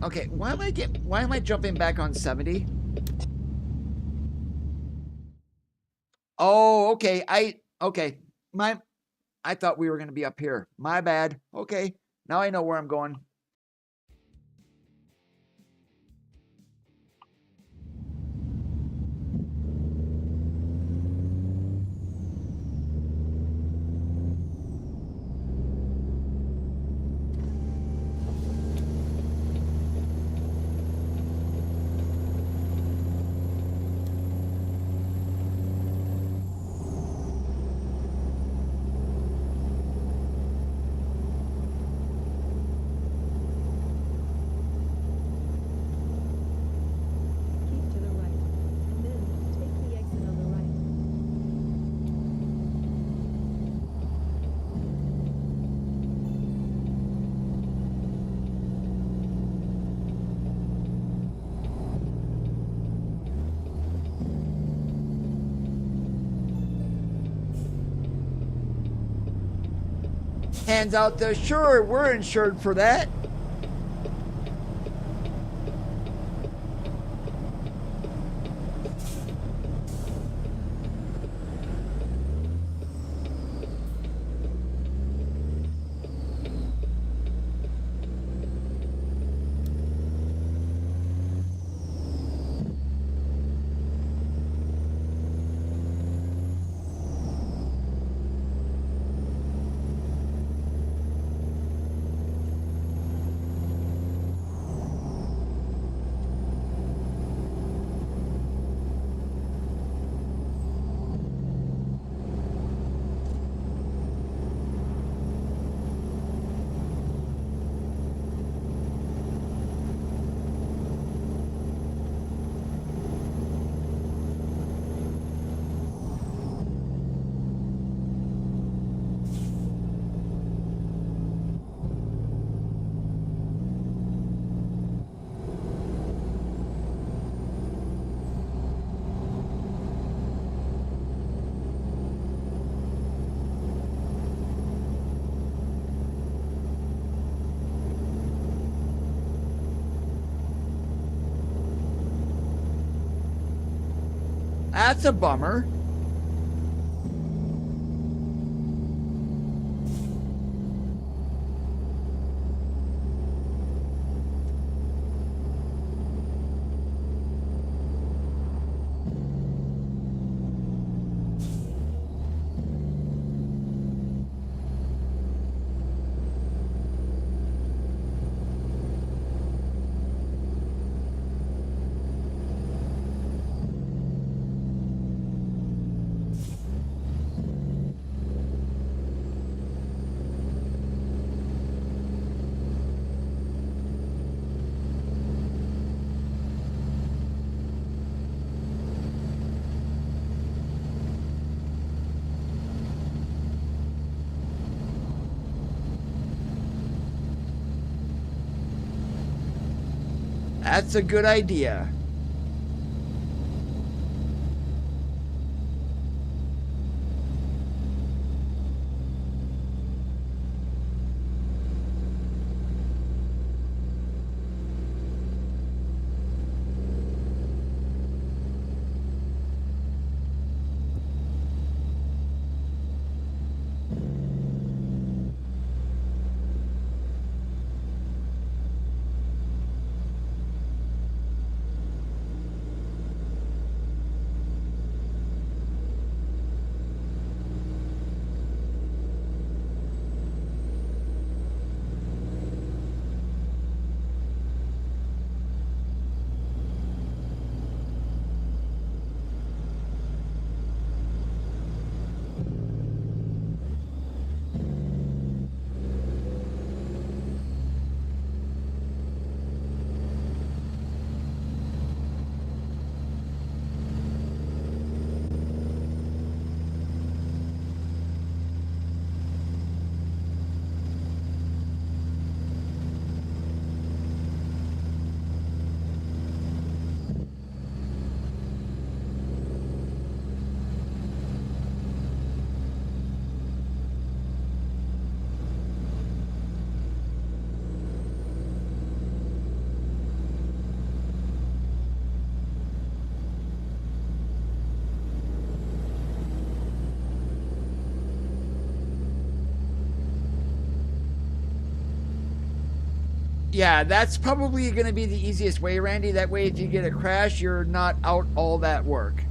Okay, why am I jumping back on 70? Oh, okay. I thought we were going to be up here. My bad. Okay. Now I know where I'm going. Keep to the right, and then take the exit on the right. Hands out the sure, we're insured for that. That's a bummer. That's a good idea. Yeah, that's probably going to be the easiest way, Randy. That way, if you get a crash, you're not out all that work.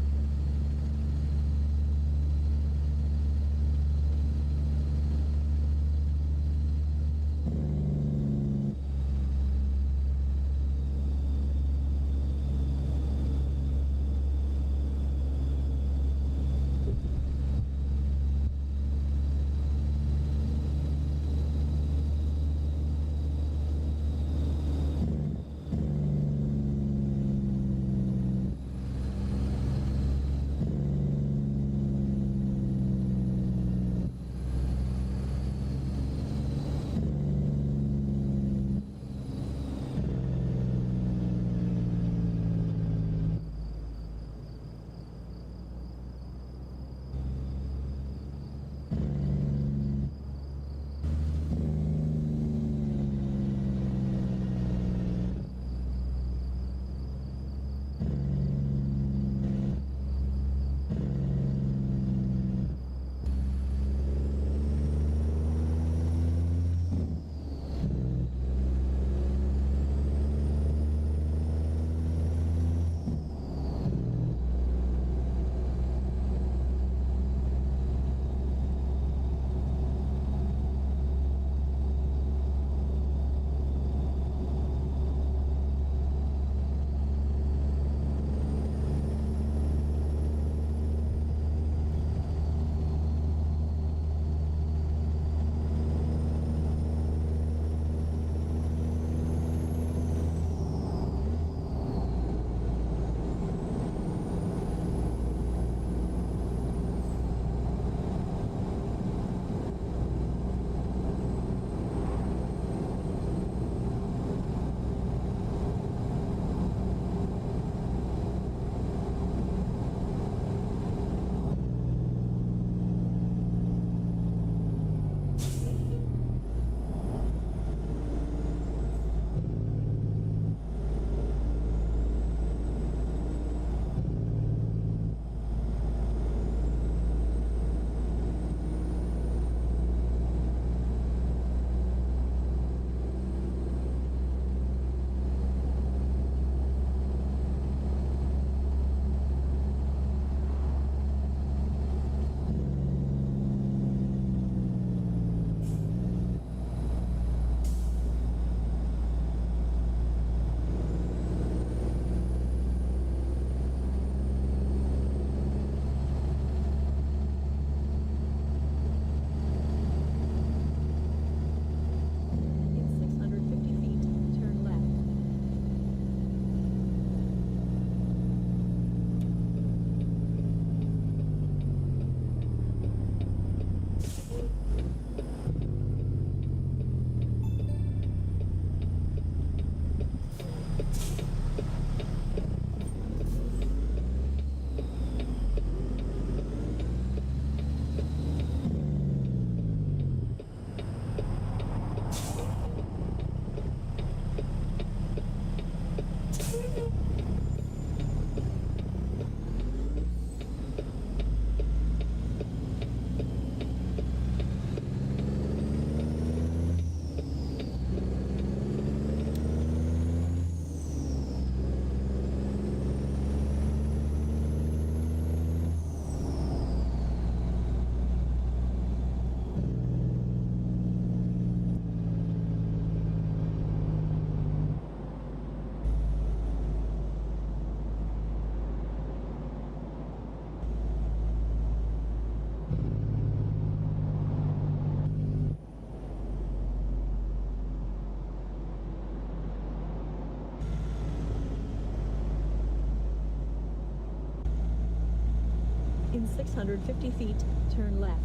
In 650 feet, turn left.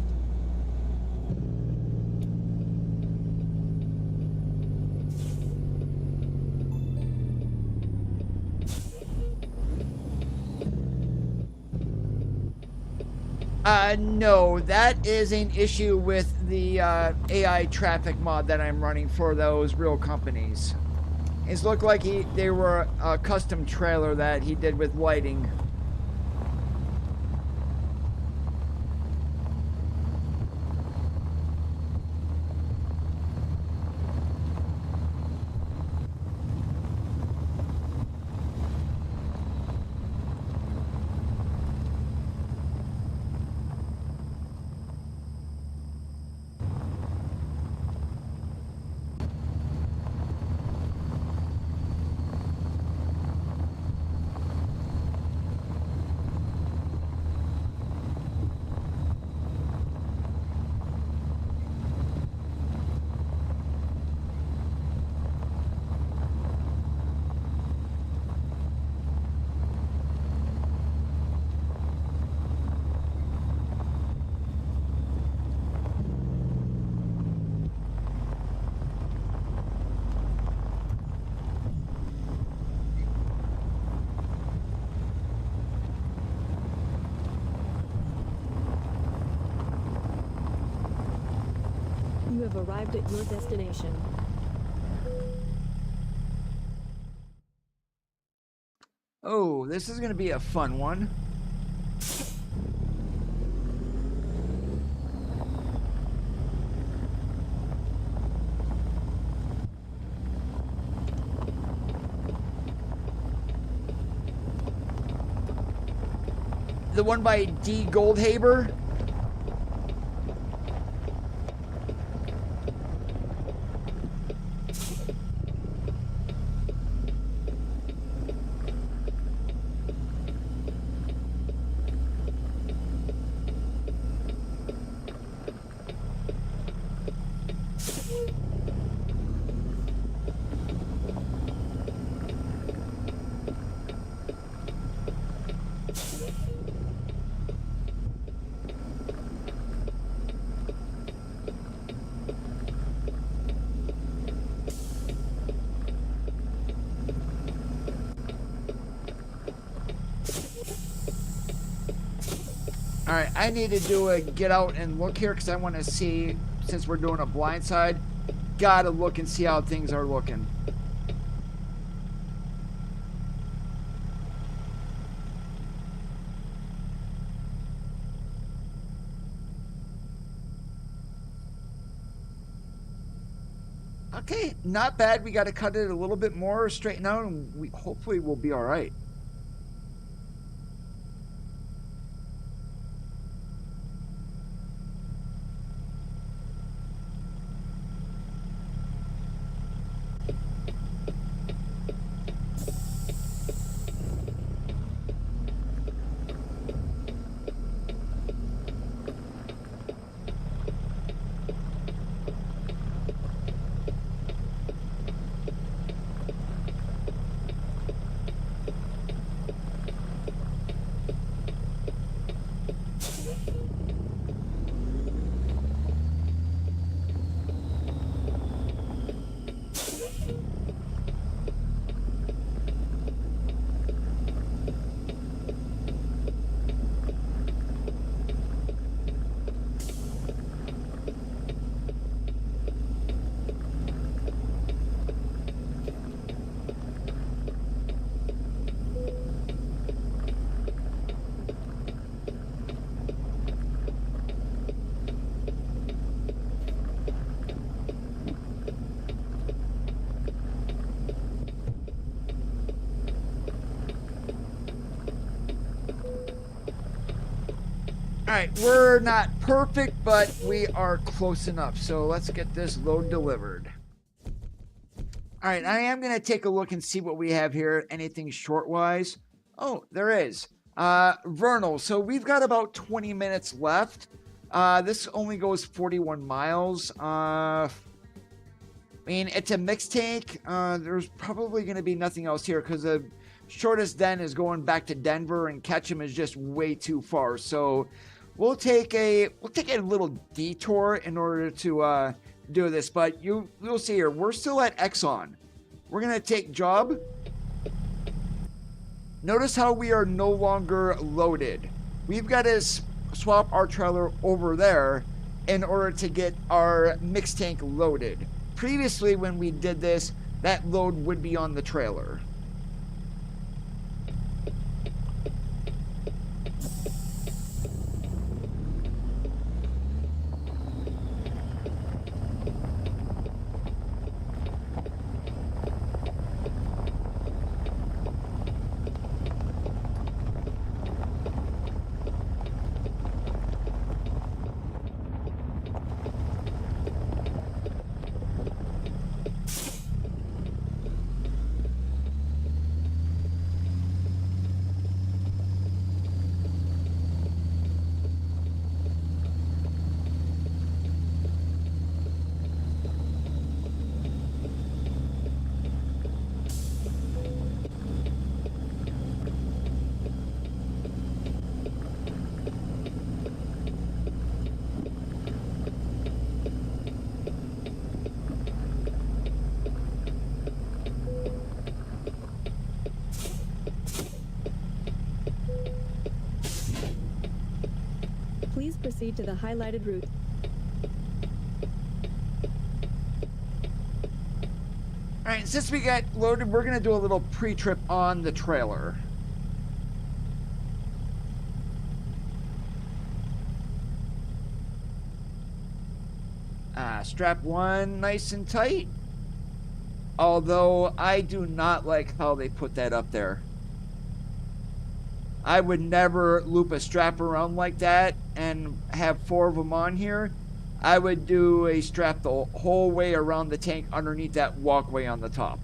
No, that is an issue with the AI traffic mod that I'm running for those real companies. It's looked like they were a custom trailer that he did with lighting. You have arrived at your destination. Oh, this is going to be a fun one. The one by D. Goldhaber. All right, I need to do a get out and look here because I want to see, since we're doing a blind side, gotta look and see how things are looking. Okay, not bad. We got to cut it a little bit more, straighten out, and we hopefully we'll be all right. All right, we're not perfect, but we are close enough. So let's get this load delivered. All right, I am going to take a look and see what we have here. Anything short-wise? Oh, there is. Vernal. So we've got about 20 minutes left. This only goes 41 miles. I mean, it's a mixed tank. There's probably going to be nothing else here because shortest then is going back to Denver, and Ketchum is just way too far. So we'll take a little detour in order to do this. But you'll see here, we're still at Exxon. We're gonna take job. Notice how we are no longer loaded. We've got to swap our trailer over there in order to get our mixed tank loaded. Previously, when we did this, that load would be on the trailer. Please proceed to the highlighted route. All right, since we got loaded, we're gonna do a little pre-trip on the trailer. Strap one nice and tight. Although I do not like how they put that up there. I would never loop a strap around like that and have 4 of them on here. I would do a strap the whole way around the tank underneath that walkway on the top.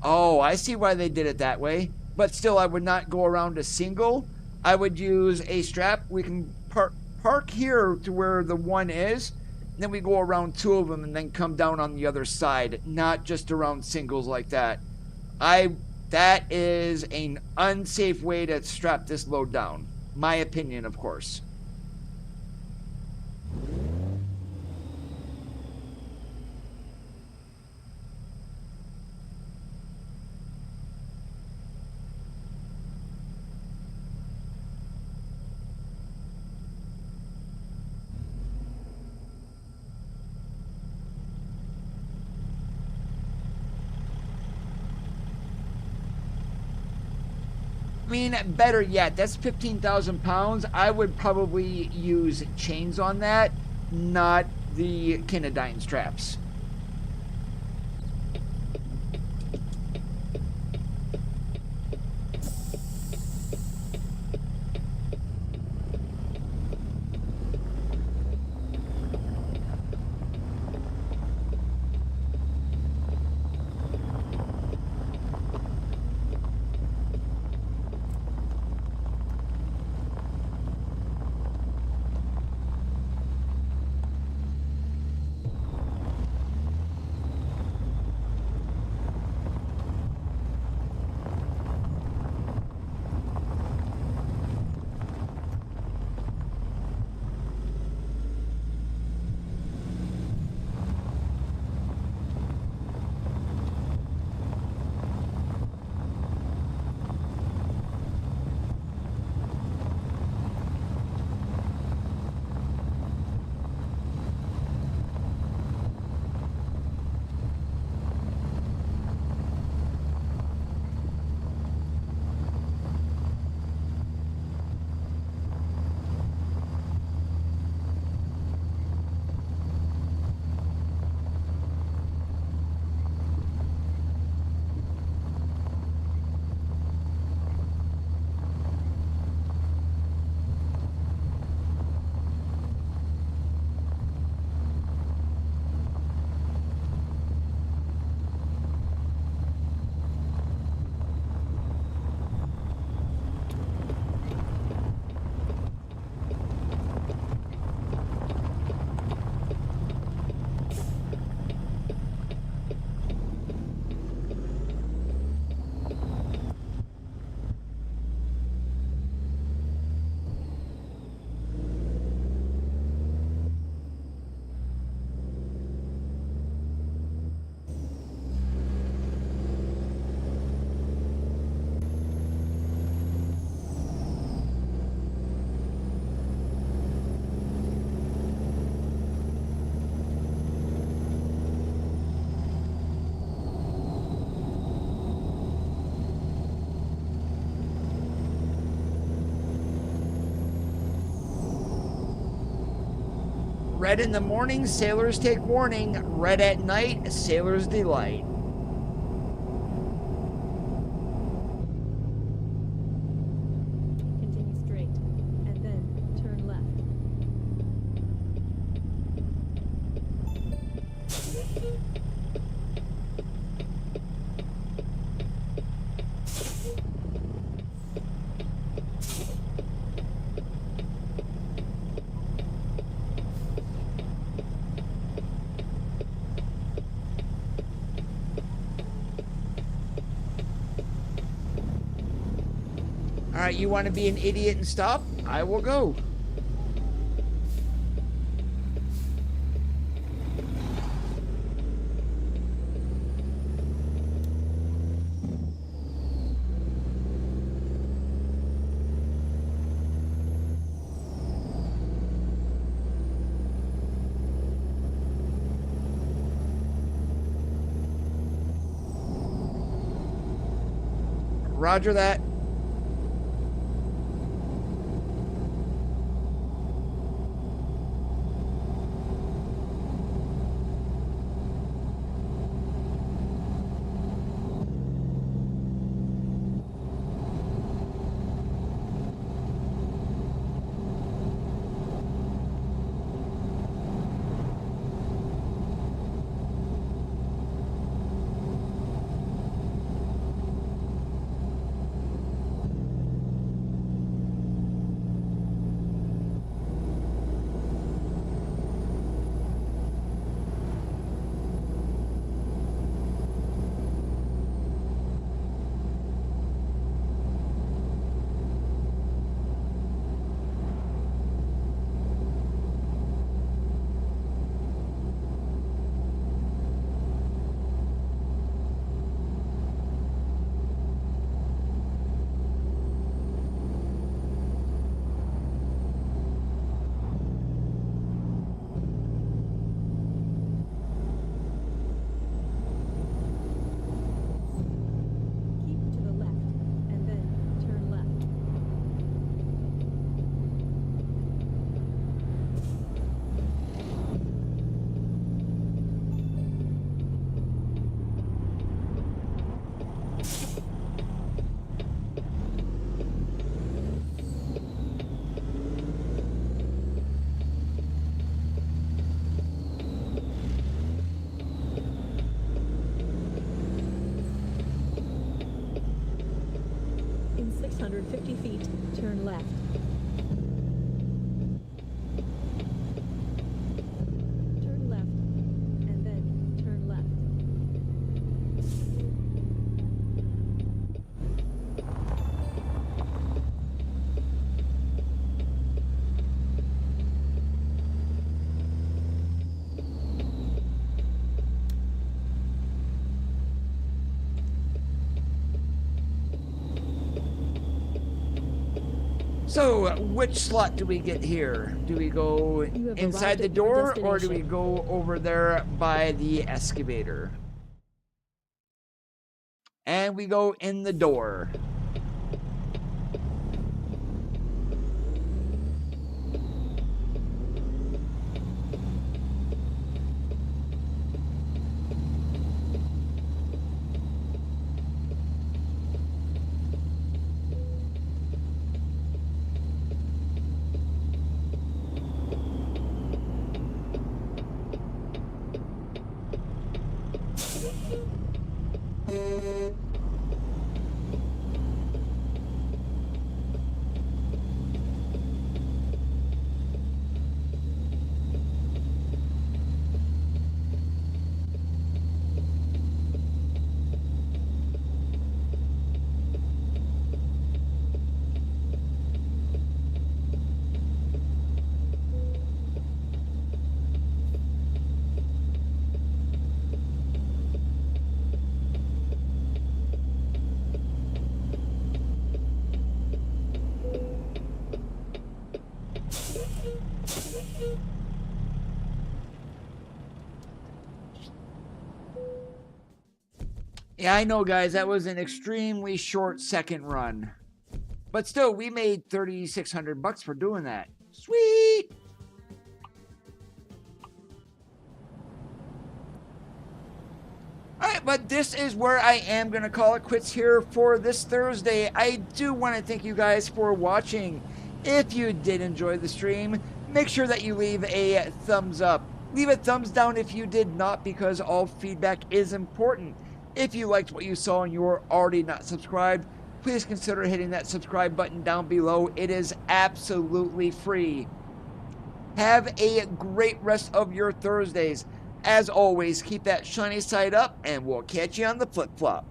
Oh, I see why they did it that way. But still, I would not go around a single. I would use a strap. We can park here to where the one is. Then we go around 2 of them and then come down on the other side. Not just around singles like that. That is an unsafe way to strap this load down. My opinion, of course. I mean, better yet, that's 15,000 pounds. I would probably use chains on that, not the Kinedyne straps. Red in the morning, sailors take warning. Red at night, sailors delight. Continue straight, and then turn left. All right, you want to be an idiot and stop? I will go. Roger that. Keep to the left, and then turn left. In 650 feet, turn left. Turn left, and then turn left. So, which slot do we get here? Do we go You have inside arrived the at your door, or do we destination. go over there by the excavator? And we go in the door. Yeah, I know, guys, that was an extremely short second run. But still, we made $3,600 for doing that. Sweet! but this is where I am going to call it quits here for this Thursday. I do want to thank you guys for watching. If you did enjoy the stream, make sure that you leave a thumbs up. Leave a thumbs down if you did not, because all feedback is important. If you liked what you saw and you are already not subscribed, please consider hitting that subscribe button down below. It is absolutely free. Have a great rest of your Thursdays. As always, keep that shiny side up, and we'll catch you on the flip-flop.